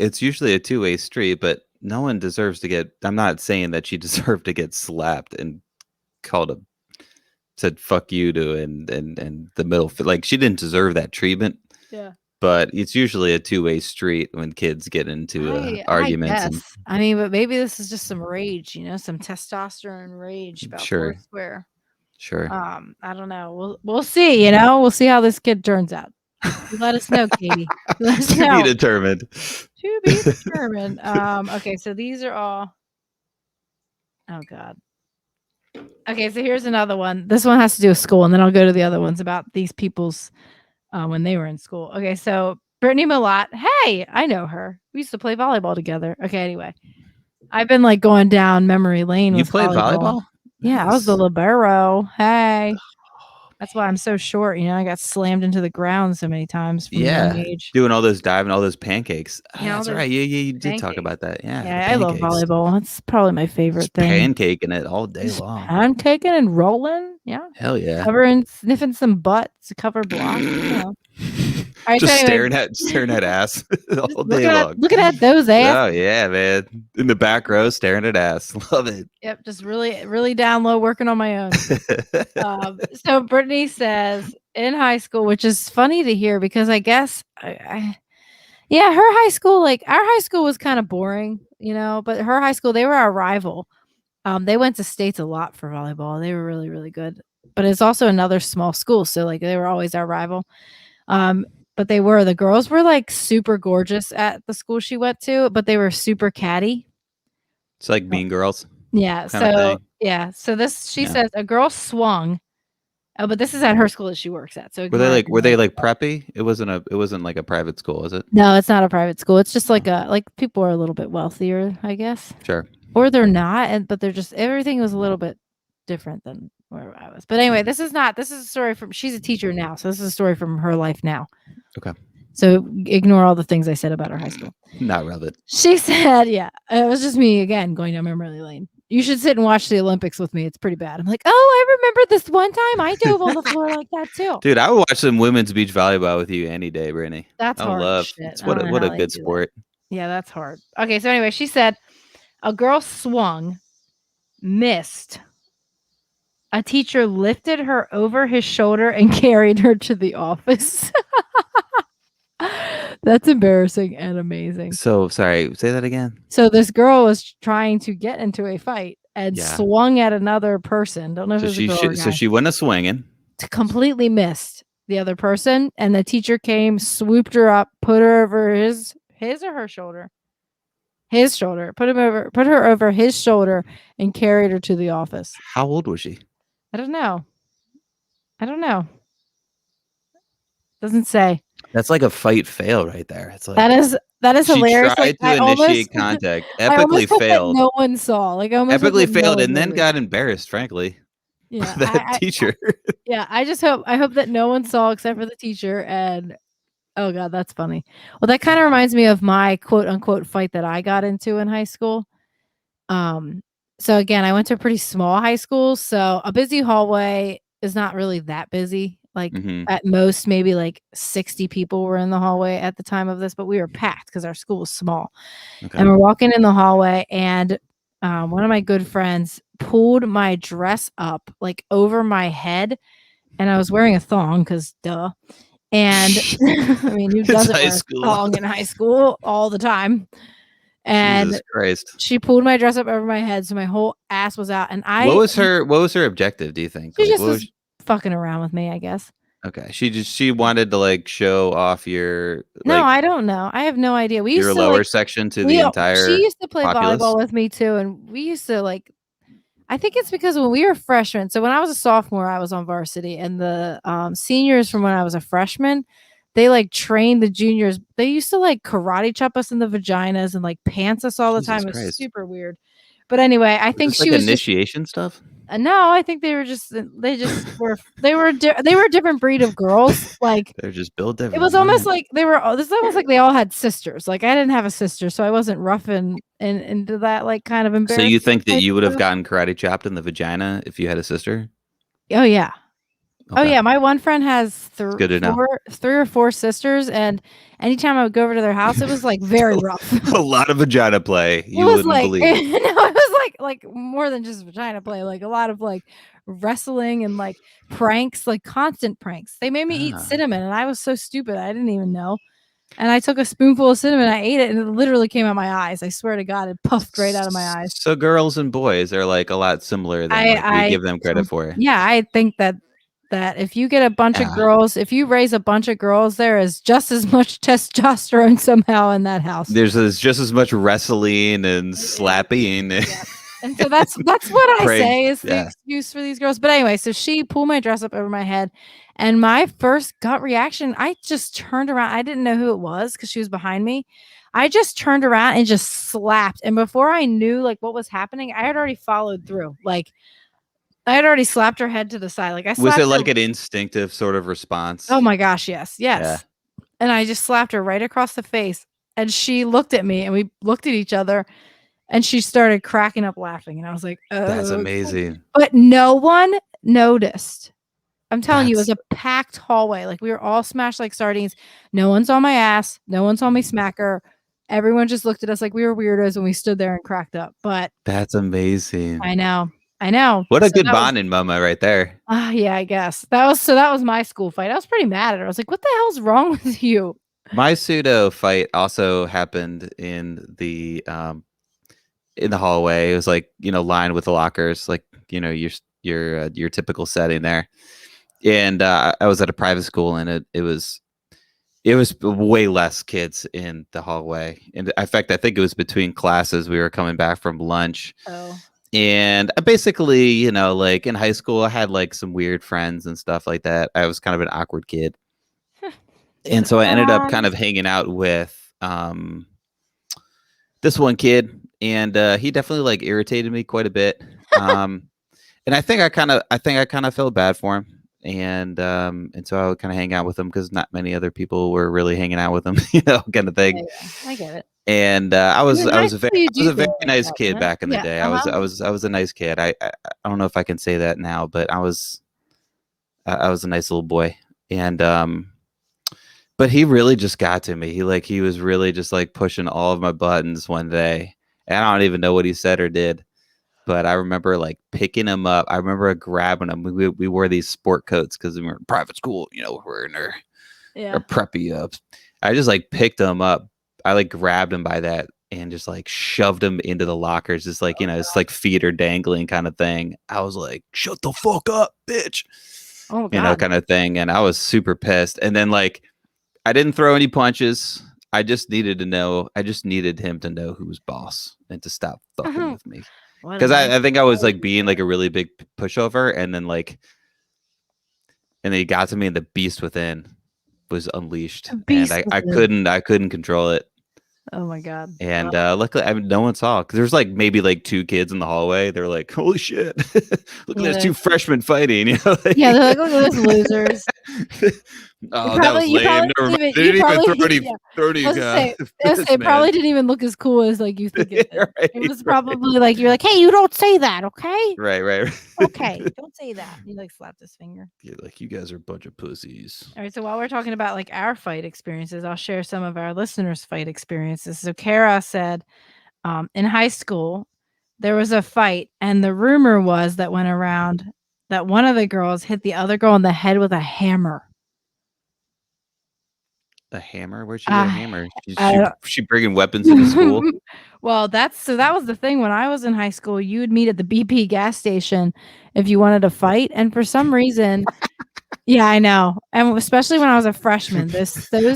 a two-way street, but no one deserves to get. I'm not saying that she deserved to get slapped and said "fuck you" to and the middle. Like she didn't deserve that treatment. Yeah. But it's usually a two-way street when kids get into I arguments. guess. And I mean, but maybe this is just some rage, some testosterone rage about Sure. Foursquare. Sure. I don't know. We'll see, we'll see how this kid turns out. You let us know, Katie. Let us To know. be determined. To be determined. Okay, so these are all. Oh God. Okay, so here's another one. This one has to do with school, and then I'll go to the other ones about these people's when they were in school. Okay, so Brittany Malott. Hey, I know her. We used to play volleyball together. Okay, anyway, I've been like going down memory lane You with played volleyball? Yeah, I was the Nice. libero. Hey. That's why I'm so short. I got slammed into the ground so many times from a young age. Doing all those diving, all those pancakes. Yeah, That's all right. those Yeah, you did talk pancakes. about that. Yeah, Yeah, I love pancakes. volleyball. It's probably my favorite Just thing. pancaking it all day long. Pancaking and rolling. Yeah. Hell yeah. Sniffing some butt to cover blocks. All right, Just so anyway, staring at ass all day long. looking at those ass. Oh yeah, man. In the back row, staring at ass. Love it. Yep, just really, really down low, working on my own. So Brittany says in high school, which is funny to hear because I guess, yeah, her high school, like our high school was kind of boring, but her high school, they were our rival. They went to states a lot for volleyball. They were really, really good, but it's also another small school, so like they were always our rival. But the girls were like super gorgeous at the school she went to, but they were super catty. It's like Mean Girls. Yeah. So she says a girl swung. Oh, but this is at her school that she works at. So Were they like preppy? It wasn't like a private school, is it? No, it's not a private school. It's just like people are a little bit wealthier, I guess. Sure. Or they're not, but they're just everything was a little bit different than where I was. But anyway, this is a story she's a teacher now, so this is a story from her life now. Okay. So ignore all the things I said about her high school. Not relevant. She said, yeah, it was just me again going down memory lane. You should sit and watch the Olympics with me. It's pretty bad. I'm like, oh, I remember this one time I dove on the floor like that too. Dude, I would watch some women's beach volleyball with you any day, Brittany. That's hard. What a good sport. Yeah, that's hard. Okay, so anyway, she said a girl swung, missed. A teacher lifted her over his shoulder and carried her to the office. That's embarrassing and amazing. So sorry, say that again. So this girl was trying to get into a fight and swung at another person. Don't know if it was a girl or a guy. So she went a swinging. Completely missed the other person, and the teacher came, swooped her up, put her over his or her shoulder. His shoulder. Put her over his shoulder and carried her to the office. How old was she? I don't know. Doesn't say. That's like a fight fail right there. It's like that is hilarious. She tried to initiate contact, epically failed. No one saw. Epically failed, and then got embarrassed. Frankly, yeah, that teacher. I hope that no one saw except for the teacher, and Oh god, that's funny. Well, that kind of reminds me of my quote unquote fight that I got into in high school. Um, so again, I went to a pretty small high school, so a busy hallway is not really that busy. Like Mhm. at most, maybe like 60 people were in the hallway at the time of this, but we were packed because our school was small. Okay. And we're walking in the hallway, and one of my good friends pulled my dress up like over my head, and I was wearing a thong because duh. And I mean, who It's doesn't high wear a school. thong in high school all the time? Jesus And Christ. she pulled my dress up over my head, so my whole ass was out, and What was her objective, do you think? she Like, just what was was fucking around with me, I guess. okay, she wanted to, like, show off your, No, like, I don't know. I have no idea. We used your to, like lower section to the we she entire used to play populace? volleyball with me too, and we used to, like I think it's because when we were freshmen, so when I was a sophomore, I was on varsity, and the, seniors from when I was a freshman, they, like, trained the juniors. They used to, like, karate chop us in the vaginas and, like, pants us all the Jesus time. It's Christ. super weird. But anyway, I Was think this, she like, was just initiation stuff? no, I think they were just they just were they were a different breed of girls, like, They're just built it was different, almost alright. like they were this is almost like they all had sisters, like, I didn't have a sister, so I wasn't roughing into that, like, kind of So you embarrassing think that type you would have stuff. gotten karate chopped in the vagina if you had a sister? Oh, yeah. Oh, Okay. yeah, my one friend has It's good to know. 3 or 4 sisters, and anytime I would go over to their house, it was, like, very rough. A lot of vagina play, It you was wouldn't like no, believe. it was like more than just vagina play, like a lot of like wrestling and like pranks, like constant pranks. They made me eat Ah. cinnamon and I was so stupid. I didn't even know. And I took a spoonful of cinnamon, I ate it, and it literally came out my eyes. I swear to God, it puffed right out of my eyes. So girls and boys are, like, a lot similar than, like, we I give them credit for. yeah, I think that if you get a bunch of Yeah. girls, if you raise a bunch of girls, there is just as much testosterone somehow in that house. There's just as much wrestling and Yeah. slapping and Yeah. And so that's what I praying. say is the Yeah. excuse for these girls. But anyway, so she pulled my dress up over my head, and my first gut reaction, I just turned around. I didn't know who it was because she was behind me. I just turned around and just slapped. And before I knew like what was happening, I had already followed through. Like I had already slapped her head to the side. Like I Was it slapped like her. an instinctive sort of response? Oh my gosh, yes, Yeah. yes. And I just slapped her right across the face. And she looked at me and we looked at each other. And she started cracking up laughing, and I was like, That's "Oh." amazing. But no one noticed. I'm telling you, it was That's a packed hallway. Like we were all smashed like sardines. No one saw my ass. No one saw me smack her. Everyone just looked at us like we were weirdos when we stood there and cracked up. But that's amazing. I know. I know. What a So good that was bonding moment right there. yeah, I guess. That was my school fight. I was pretty mad at her. I was like, "What the hell's wrong with you?" My pseudo fight also happened in the hallway. It was like, lined with the lockers, like, your typical setting there. And I was at a private school, and it was way less kids in the hallway. And in fact, I think it was between classes. We were coming back from lunch, Oh. and I basically, like in high school, I had like some weird friends and stuff like that. I was kind of an awkward kid, and so I ended up kind of hanging out with this one kid, and he definitely like irritated me quite a bit. And I think I kind of felt bad for him, and so I would kind of hang out with him because not many other people were really hanging out with him, kind of thing. Yeah, I get it. And I And was in I high was a school, very you I was do a very things like nice that, kid back in the Yeah, day. I was uh-huh. I was I was a nice kid. I don't know if I can say that now, but I was a nice little boy, and but he really just got to me. He was really just like pushing all of my buttons one day, and I don't even know what he said or did. But I remember like picking him up. I remember grabbing him. We wore these sport coats because we were in private school. We're in our Yeah. preppy ups. I just like picked him up. I like grabbed him by that and just like shoved him into the lockers. Just like, it's like feet are dangling kind of thing. I was like, shut the fuck up, bitch. Oh god. Kind of thing. And I was super pissed. And then like, I didn't throw any punches. I just needed him to know who's boss and to stop fucking with me. What a Because nice I think I was like being like a really big pushover, and then he got to me, and the beast within was unleashed, beast and I within. couldn't control it. Oh my god. And luckily, no one saw, because there's like maybe like 2 kids in the hallway. They're like, "Holy shit! Look at Yeah, those 2 freshmen fighting!" yeah, they're like, "Look at those losers." Oh, that was lame. Never mind. They didn't even throw to you guys. It probably didn't even look as cool as like you think it did. Right, It was probably like you're like, hey, you don't say that, okay? Right. Okay, don't say that. He like slapped his finger. You're like, you guys are a bunch of pussies. All right, so while we're talking about like our fight experiences, I'll share some of our listeners' fight experiences. So Kara said, in high school, there was a fight, and the rumor was that went around that one of the girls hit the other girl in the head with a hammer. A hammer? Where'd she get a hammer? I She bringing weapons into school? Well, that was the thing when I was in high school. You would meet at the BP gas station if you wanted to fight, and for some reason, yeah, I know, and especially when I was a freshman,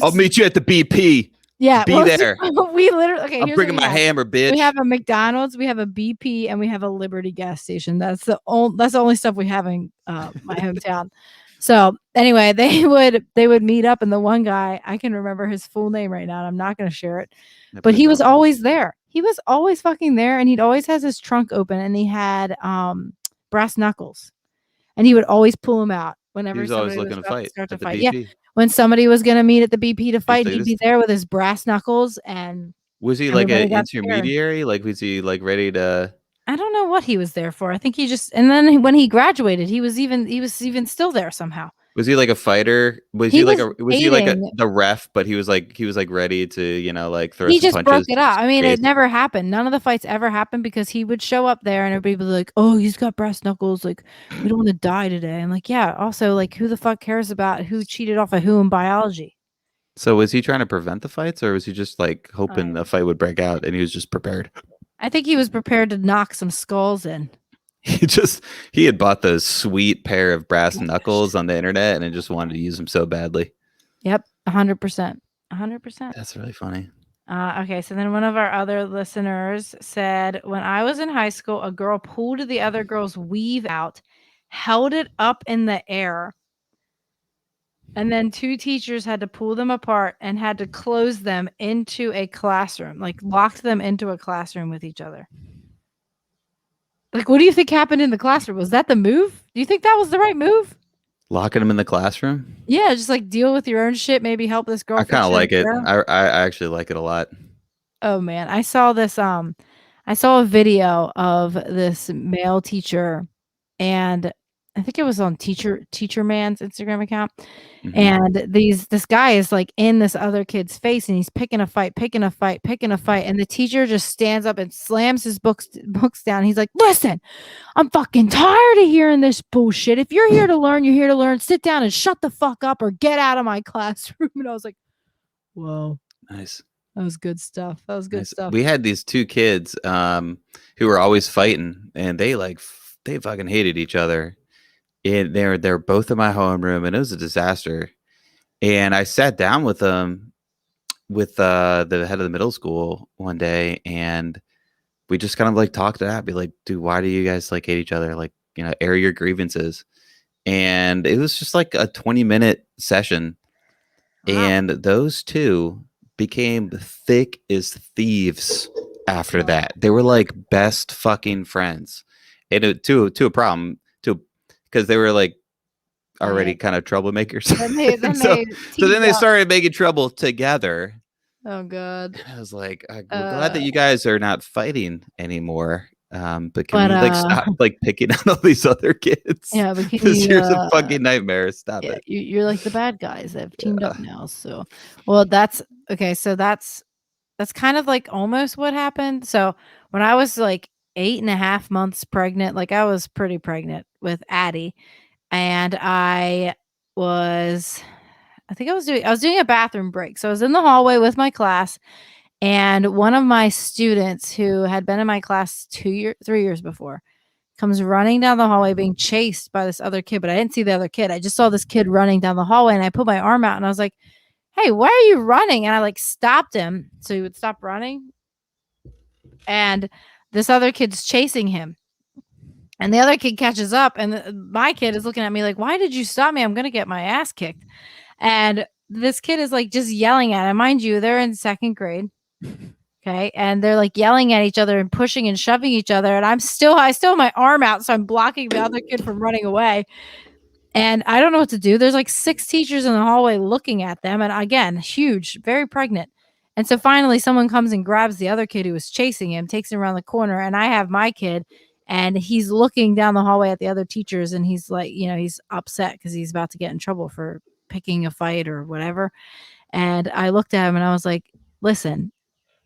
I'll meet you at the BP. Yeah, Be there. We literally okay. I'm bringing my hammer, bitch. We have a McDonald's, we have a BP, and we have a Liberty gas station. That's the only stuff we have in my hometown. So anyway, they would meet up, and the one guy, I can remember his full name right now, and I'm not going to share it, but he was always there. He was always fucking there, and he'd always has his trunk open, and he had brass knuckles, and he would always pull them out whenever he was always looking to fight. Start to fight. Yeah, when somebody was going to meet at the BP to fight, he'd be there with his brass knuckles. And was he like an intermediary? Like, was he like ready to? I don't know what he was there for. I think he just, and then when he graduated, he was even still there somehow. Was he like a fighter? Was he like the ref? But he was like ready to like throw. He some just punches broke it up. I mean, it never happened. None of the fights ever happened because he would show up there and everybody would be like, "Oh, he's got brass knuckles. Like, we don't want to die today." I'm like, yeah. Also, like, who the fuck cares about who cheated off of who in biology? So was he trying to prevent the fights, or was he just like hoping a fight would break out and he was just prepared? I think he was prepared to knock some skulls in. He had bought those sweet pair of brass knuckles on the internet and just wanted to use them so badly. Yep, 100%. 100%. That's really funny. Okay, so then one of our other listeners said, when I was in high school, a girl pulled the other girl's weave out, held it up in the air, and then two teachers had to pull them apart and had to close them into a classroom, like locked them into a classroom with each other. Like, what do you think happened in the classroom? Was that the move? Do you think that was the right move? Locking them in the classroom? Yeah, just like deal with your own shit. Maybe help this girl. I kind of like it. I actually like it a lot. Oh man, I saw this. I saw a video of this male teacher, and I think it was on Teacher Man's Instagram account. Mm-hmm. And this guy is like in this other kid's face, and he's picking a fight. And the teacher just stands up and slams his books down. He's like, "Listen, I'm fucking tired of hearing this bullshit. If you're here to learn, you're here to learn. Sit down and shut the fuck up or get out of my classroom." And I was like, whoa. Nice. That was good stuff. Stuff. We had these two kids who were always fighting, and they fucking hated each other. And they're both in my homeroom, and it was a disaster. And I sat down with them, with the head of the middle school one day, and we just kind of like talked it out. Be like, dude, why do you guys like hate each other? Like, air your grievances. And it was just like a 20-minute session, and those two became thick as thieves after that. They were like best fucking friends, and to a problem. Because they were like already kind of troublemakers. So then they started making trouble together. Oh god! I was like, we're glad that you guys are not fighting anymore. But can we like stop like picking on all these other kids? Yeah, but this year's a fucking nightmare. Stop it. You're like the bad guys that have teamed up now. So, well, that's okay. So that's kind of like almost what happened. So when I was like 8.5 months pregnant, like I was pretty pregnant with Addie, and I was doing a bathroom break. So I was in the hallway with my class, and one of my students who had been in my class 3 years before comes running down the hallway being chased by this other kid, but I didn't see the other kid. I just saw this kid running down the hallway, and I put my arm out and I was like, "Hey, why are you running?" And I like stopped him so he would stop running. And this other kid's chasing him, and the other kid catches up, and my kid is looking at me like, "Why did you stop me? I'm going to get my ass kicked." And this kid is like just yelling at him. Mind you, they're in second grade. Okay. And they're like yelling at each other and pushing and shoving each other. And I still have my arm out. So I'm blocking the other kid from running away. And I don't know what to do. There's like 6 teachers in the hallway looking at them. And again, huge, very pregnant. And so finally someone comes and grabs the other kid who was chasing him, takes him around the corner. And I have my kid and he's looking down the hallway at the other teachers. And he's like, he's upset because he's about to get in trouble for picking a fight or whatever. And I looked at him and I was like, listen,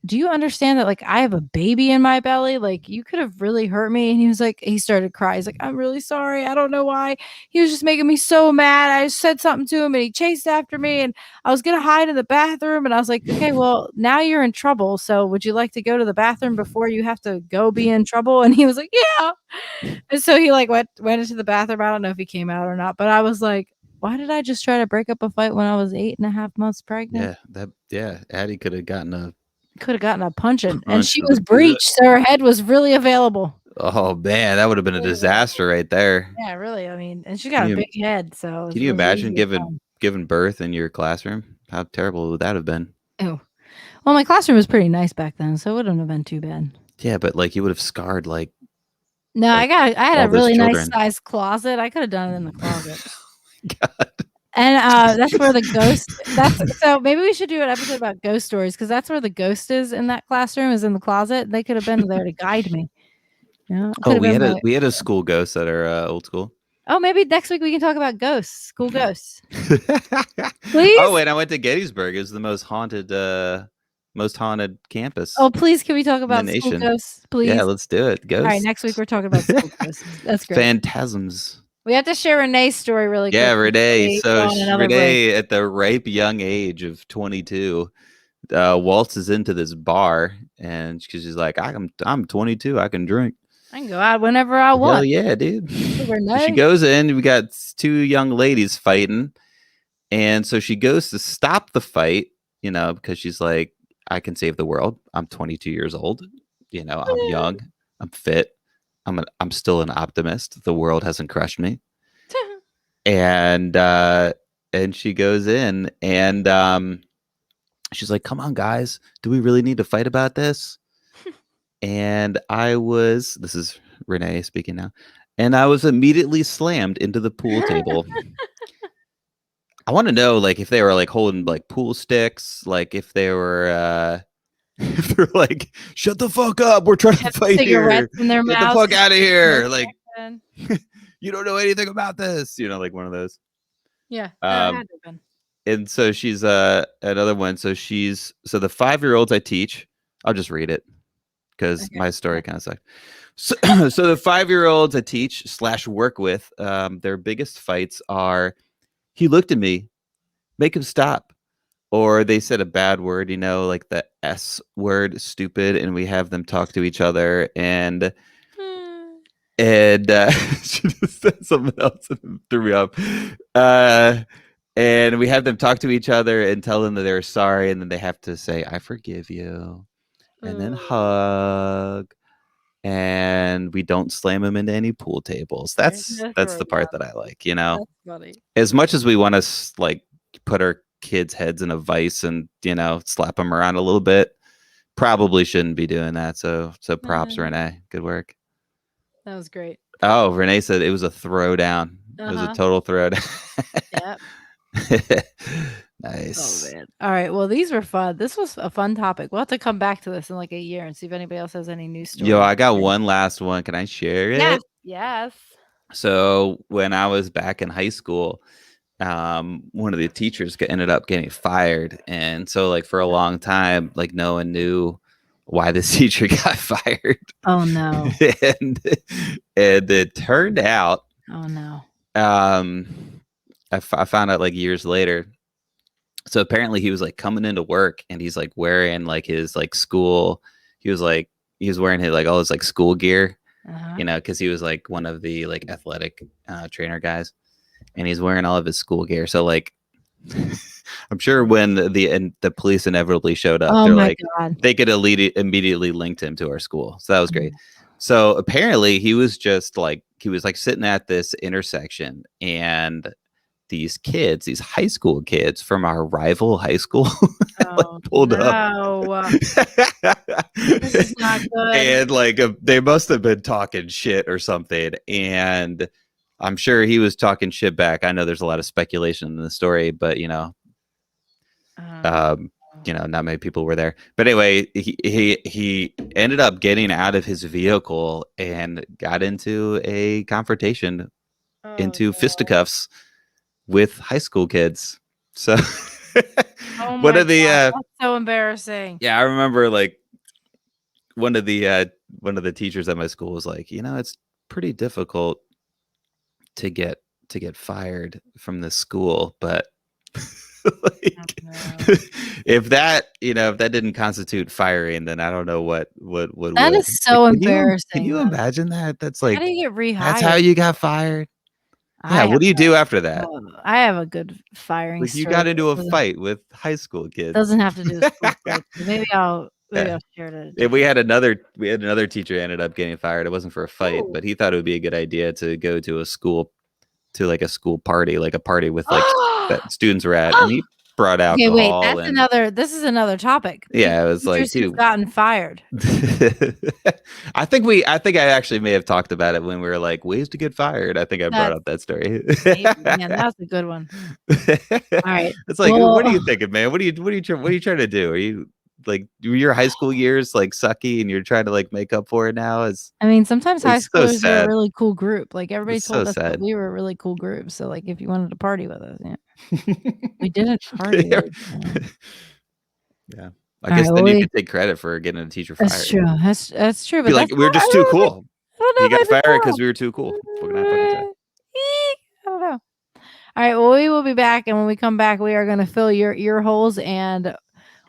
do you understand that, like, I have a baby in my belly? Like, you could have really hurt me. And he started crying. He's like, I'm really sorry. I don't know why. He was just making me so mad. I said something to him and he chased after me and I was going to hide in the bathroom. And I was like, okay, well, now you're in trouble. So would you like to go to the bathroom before you have to go be in trouble? And he was like, yeah. And so he like went into the bathroom. I don't know if he came out or not, but I was like, why did I just try to break up a fight when I was 8.5 months pregnant? Addie could have gotten a punching, and she was breached, so her head was really available. Oh man, that would have been a disaster right there. Yeah, really. I mean, and she got a big head, so can you imagine giving birth in your classroom? How terrible would that have been? Oh, well, my classroom was pretty nice back then, so it wouldn't have been too bad. Yeah, but like you would have scarred like. No, I had a really nice size closet. I could have done it in the closet. God. And that's where the ghost. So maybe we should do an episode about ghost stories because that's where the ghost is in that classroom. Is in the closet. They could have been there to guide me. Oh, we had a school ghost at our old school. Oh, maybe next week we can talk about ghosts, school ghosts. Please. Oh, and I went to Gettysburg. It's the most haunted campus. Oh, please, can we talk about school ghosts, please? Yeah, let's do it. Ghosts. All right, next week we're talking about school ghosts. That's great. Phantasms. We have to share Renee's story really quick. Yeah, Renee. So Renee, at the ripe young age of 22, waltzes into this bar, and she's like, "I'm 22. I can drink. I can go out whenever I want." Hell yeah, dude. She goes in. We got 2 young ladies fighting, and so she goes to stop the fight. Because she's like, "I can save the world. I'm 22 years old. I'm young. I'm fit. I'm still an optimist. The world hasn't crushed me." And she goes in and she's like, "Come on, guys. Do we really need to fight about this?" And this is Renee speaking now. And I was immediately slammed into the pool table. I want to know, like, if they were like holding like pool sticks, like if they were if they're like, "Shut the fuck up, we're trying to fight here. In their Get mouth. the fuck out of here!" Like, you don't know anything about this, like one of those. Yeah. Had to have been. And so she's another one. So the 5-year-olds I teach. I'll just read it because my story kind of sucked. So the 5-year-olds I teach / work with, their biggest fights are, "He looked at me, make him stop." Or they said a bad word, like the S word, stupid, and we have them talk to each other. And she just said something else and threw me up. And we have them talk to each other and tell them that they're sorry, and then they have to say, "I forgive you," and then hug. And we don't slam them into any pool tables. That's the part that I like. That's funny. As much as we want to like put our kids' heads in a vice and slap them around a little bit, probably shouldn't be doing that. So props, Renee. Good work. That was great. Oh, Renee said it was a throwdown. It was a total throwdown. Yep. Nice. Oh man. All right. Well, these were fun. This was a fun topic. We'll have to come back to this in like a year and see if anybody else has any news stories. Yo, I got one last one. Can I share it? Yes. So when I was back in high school, one of the teachers ended up getting fired, and so like for a long time, like no one knew why this teacher got fired. Oh no. and it turned out. Oh no. I found out like years later. So apparently he was like coming into work and he's like wearing like his like school. He was wearing his like all his like school gear, because he was like one of the like athletic trainer guys, and he's wearing all of his school gear. So like, I'm sure when the police inevitably showed up, they're like, they could immediately linked him to our school. So that was great. So apparently he was sitting at this intersection, and these high school kids from our rival high school pulled up. This is not good. And like they must have been talking shit or something. And I'm sure he was talking shit back. I know there's a lot of speculation in the story, but not many people were there. But anyway, he ended up getting out of his vehicle and got into a confrontation, into fisticuffs with high school kids. So Oh one my of the God, that's so embarrassing. yeah, I remember like one of the teachers at my school was like, it's pretty difficult to get fired from this school, but like, no. if that didn't constitute firing, then I don't know what would. That is so Can embarrassing. you imagine that? That's How like, do you get rehired? that's how you got fired. Yeah, I what do you do after that? have a good firing Like, you story. got into a fight with high school kids. Doesn't have to do with sports. Like, maybe I'll share it. And we had another teacher ended up getting fired. It wasn't for a fight, but he thought it would be a good idea to go to a school party, like a party with like that students were at, and he brought Okay, wait, alcohol. This is another topic. Yeah, it was like, Teachers who've dude, gotten fired. I think I actually may have talked about it when we were like ways to get fired. I think I brought up that story. Maybe, man, that's a good one. All right, it's like, what are you thinking, man? What are you trying to do? Are you like, your high school years like sucky and you're trying to like make up for it now? I mean, sometimes high It's so schoolers are a sad. really cool group. Like, everybody It's told so us that sad. we were a really cool group. So, like, if you wanted to party with us, we didn't party. Yeah. I guess then you could take credit for getting a teacher fired. That's true. That's true. But Be like, we're just too cool. I You got fired because we were too cool. What can I fucking say? I don't know. All right. Well, we will be back, and when we come back, we are going to fill your ear holes and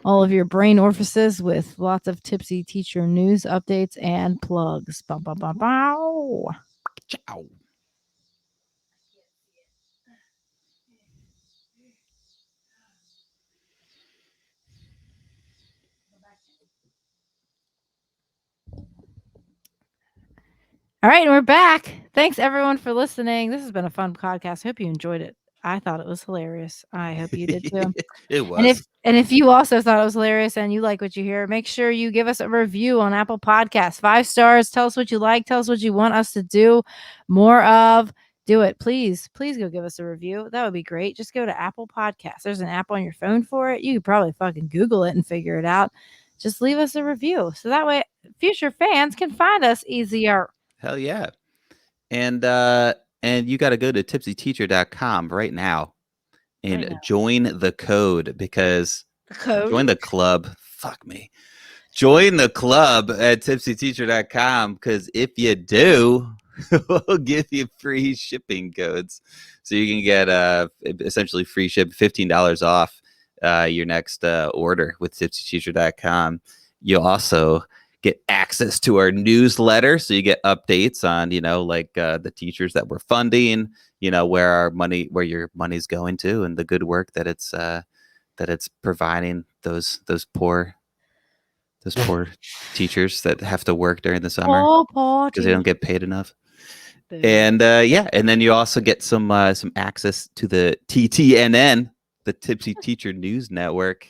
all of your brain orifices with lots of Tipsy teacher news, updates, and plugs. Bow, bow, bow, bow. Ciao. All right, and we're back. Thanks everyone for listening. This has been a fun podcast. Hope you enjoyed it. I thought it was hilarious. I hope you did too. It was. And if you also thought it was hilarious and you like what you hear, make sure you give us a review on Apple Podcasts. 5 stars. Tell us what you like. Tell us what you want us to do more of. Do it. Please go give us a review. That would be great. Just go to Apple Podcasts. There's an app on your phone for it. You could probably fucking Google it and figure it out. Just leave us a review. So that way future fans can find us easier. Hell yeah. And you got to go to tipsyteacher.com right now and join the code, because join the club. Fuck me. Join the club at tipsyteacher.com, because if you do, we'll give you free shipping codes. So you can get essentially free ship, $15 off your next order with tipsyteacher.com. You'll also get access to our newsletter, so you get updates on the teachers that we're funding, where your money's going to, and the good work that it's providing those poor teachers that have to work during the summer because they don't get paid enough. And and then you also get some access to the TTNN, the Tipsy Teacher News Network.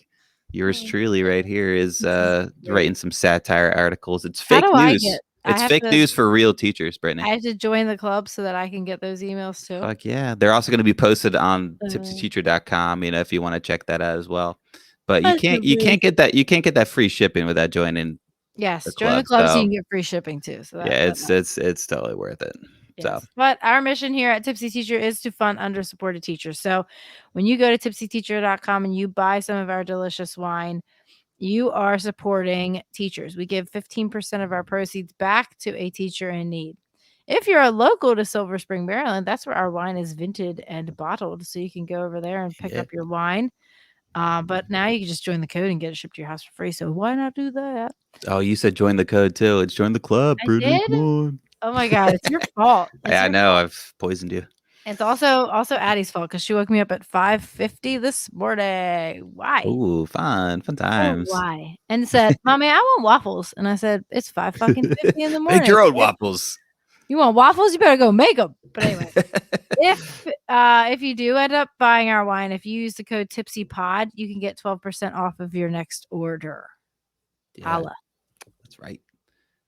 Yours truly right here is writing some satire articles. It's fake news. It's fake news for real teachers, Brittany. I have to join the club so that I can get those emails too. Fuck yeah. They're also going to be posted on tipsyteacher.com, if you want to check that out as well. But you can't get that free shipping without joining. Yes, the join the club so you can get free shipping too. So it's totally worth it. Yes. So, but our mission here at Tipsy Teacher is to fund undersupported teachers. So when you go to tipsyteacher.com and you buy some of our delicious wine, you are supporting teachers. We give 15% of our proceeds back to a teacher in need. If you're a local to Silver Spring, Maryland, that's where our wine is vinted and bottled. So you can go over there and pick up your wine. But now you can just join the code and get it shipped to your house for free. So why not do that? Oh, you said join the code too. It's join the club. I did? Come on. Oh my God, it's your fault. I know. I've poisoned you. It's also Addie's fault because she woke me up at 5:50 this morning. Why? Ooh, fun times. Oh, why? And said, "Mommy, I want waffles." And I said, "It's 5:50 in the morning. Make your own waffles. You want waffles? You better go make them." But anyway, if you do end up buying our wine, if you use the code TipsyPod, you can get 12% off of your next order. Yeah, that's right.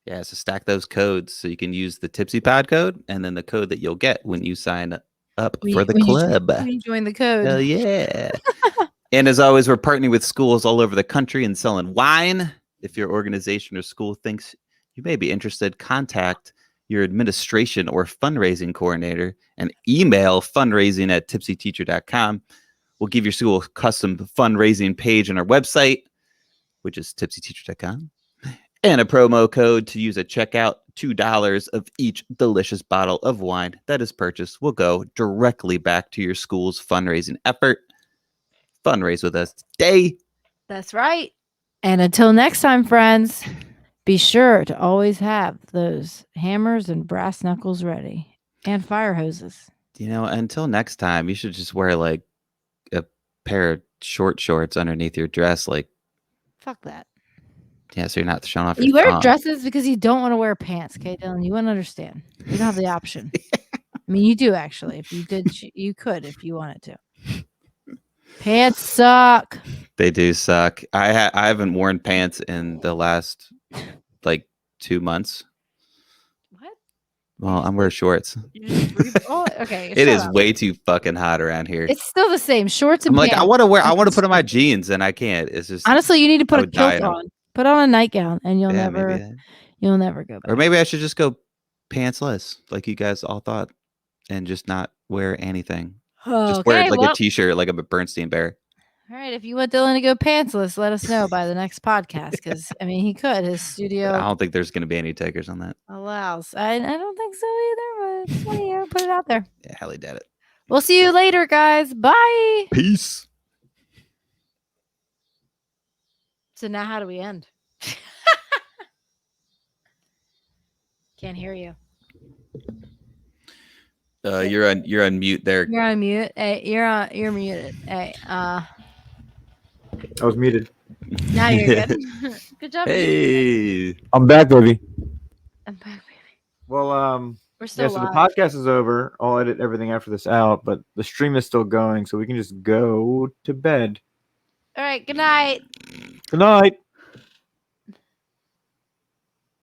Yeah, so stack those codes so you can use the Tipsy Pod code and then the code that you'll get when you sign up for the club. When you join the code. Hell yeah. And as always, we're partnering with schools all over the country and selling wine. If your organization or school thinks you may be interested, contact your administration or fundraising coordinator and email fundraising@tipsyteacher.com. We'll give your school a custom fundraising page on our website, which is tipsyteacher.com. And a promo code to use at checkout. $2 of each delicious bottle of wine that is purchased will go directly back to your school's fundraising effort. Fundraise with us today. That's right. And until next time, friends, be sure to always have those hammers and brass knuckles ready and fire hoses. Until next time, you should just wear like a pair of short shorts underneath your dress. Like, fuck that. Yeah, so you're not showing off. You wear dresses because you don't want to wear pants, okay, Dylan? You wouldn't understand. You don't have the option. I mean, you do actually. If you did, you could if you wanted to. Pants suck. They do suck. I haven't worn pants in the last like 2 months. What? Well, I'm wearing shorts. Okay. It is way too fucking hot around here. It's still the same shorts and I'm pants. I want to put on my jeans and I can't. It's just honestly, you need to put a kilt on. Put on a nightgown and you'll never go back. Or maybe I should just go pantsless, like you guys all thought, and just not wear anything. Just wear like a t-shirt, like a Bernstein Bear. All right, if you want Dylan to go pantsless, let us know by the next podcast. Because I mean, he could. His studio. I don't think there's going to be any takers on that. Allows. I don't think so either. But it's funny, put it out there. Yeah, Hallie did it. We'll see you later, guys. Bye. Peace. So now, how do we end? Can't hear you. You're on mute there. You're on mute. Hey, you're muted. Hey, I was muted. Now you're good. Good job. Hey, I'm back, baby. I'm back, baby. Well, we're still so live. the podcast is over. I'll edit everything after this out, but the stream is still going, so we can just go to bed. All right. Good night. Good night.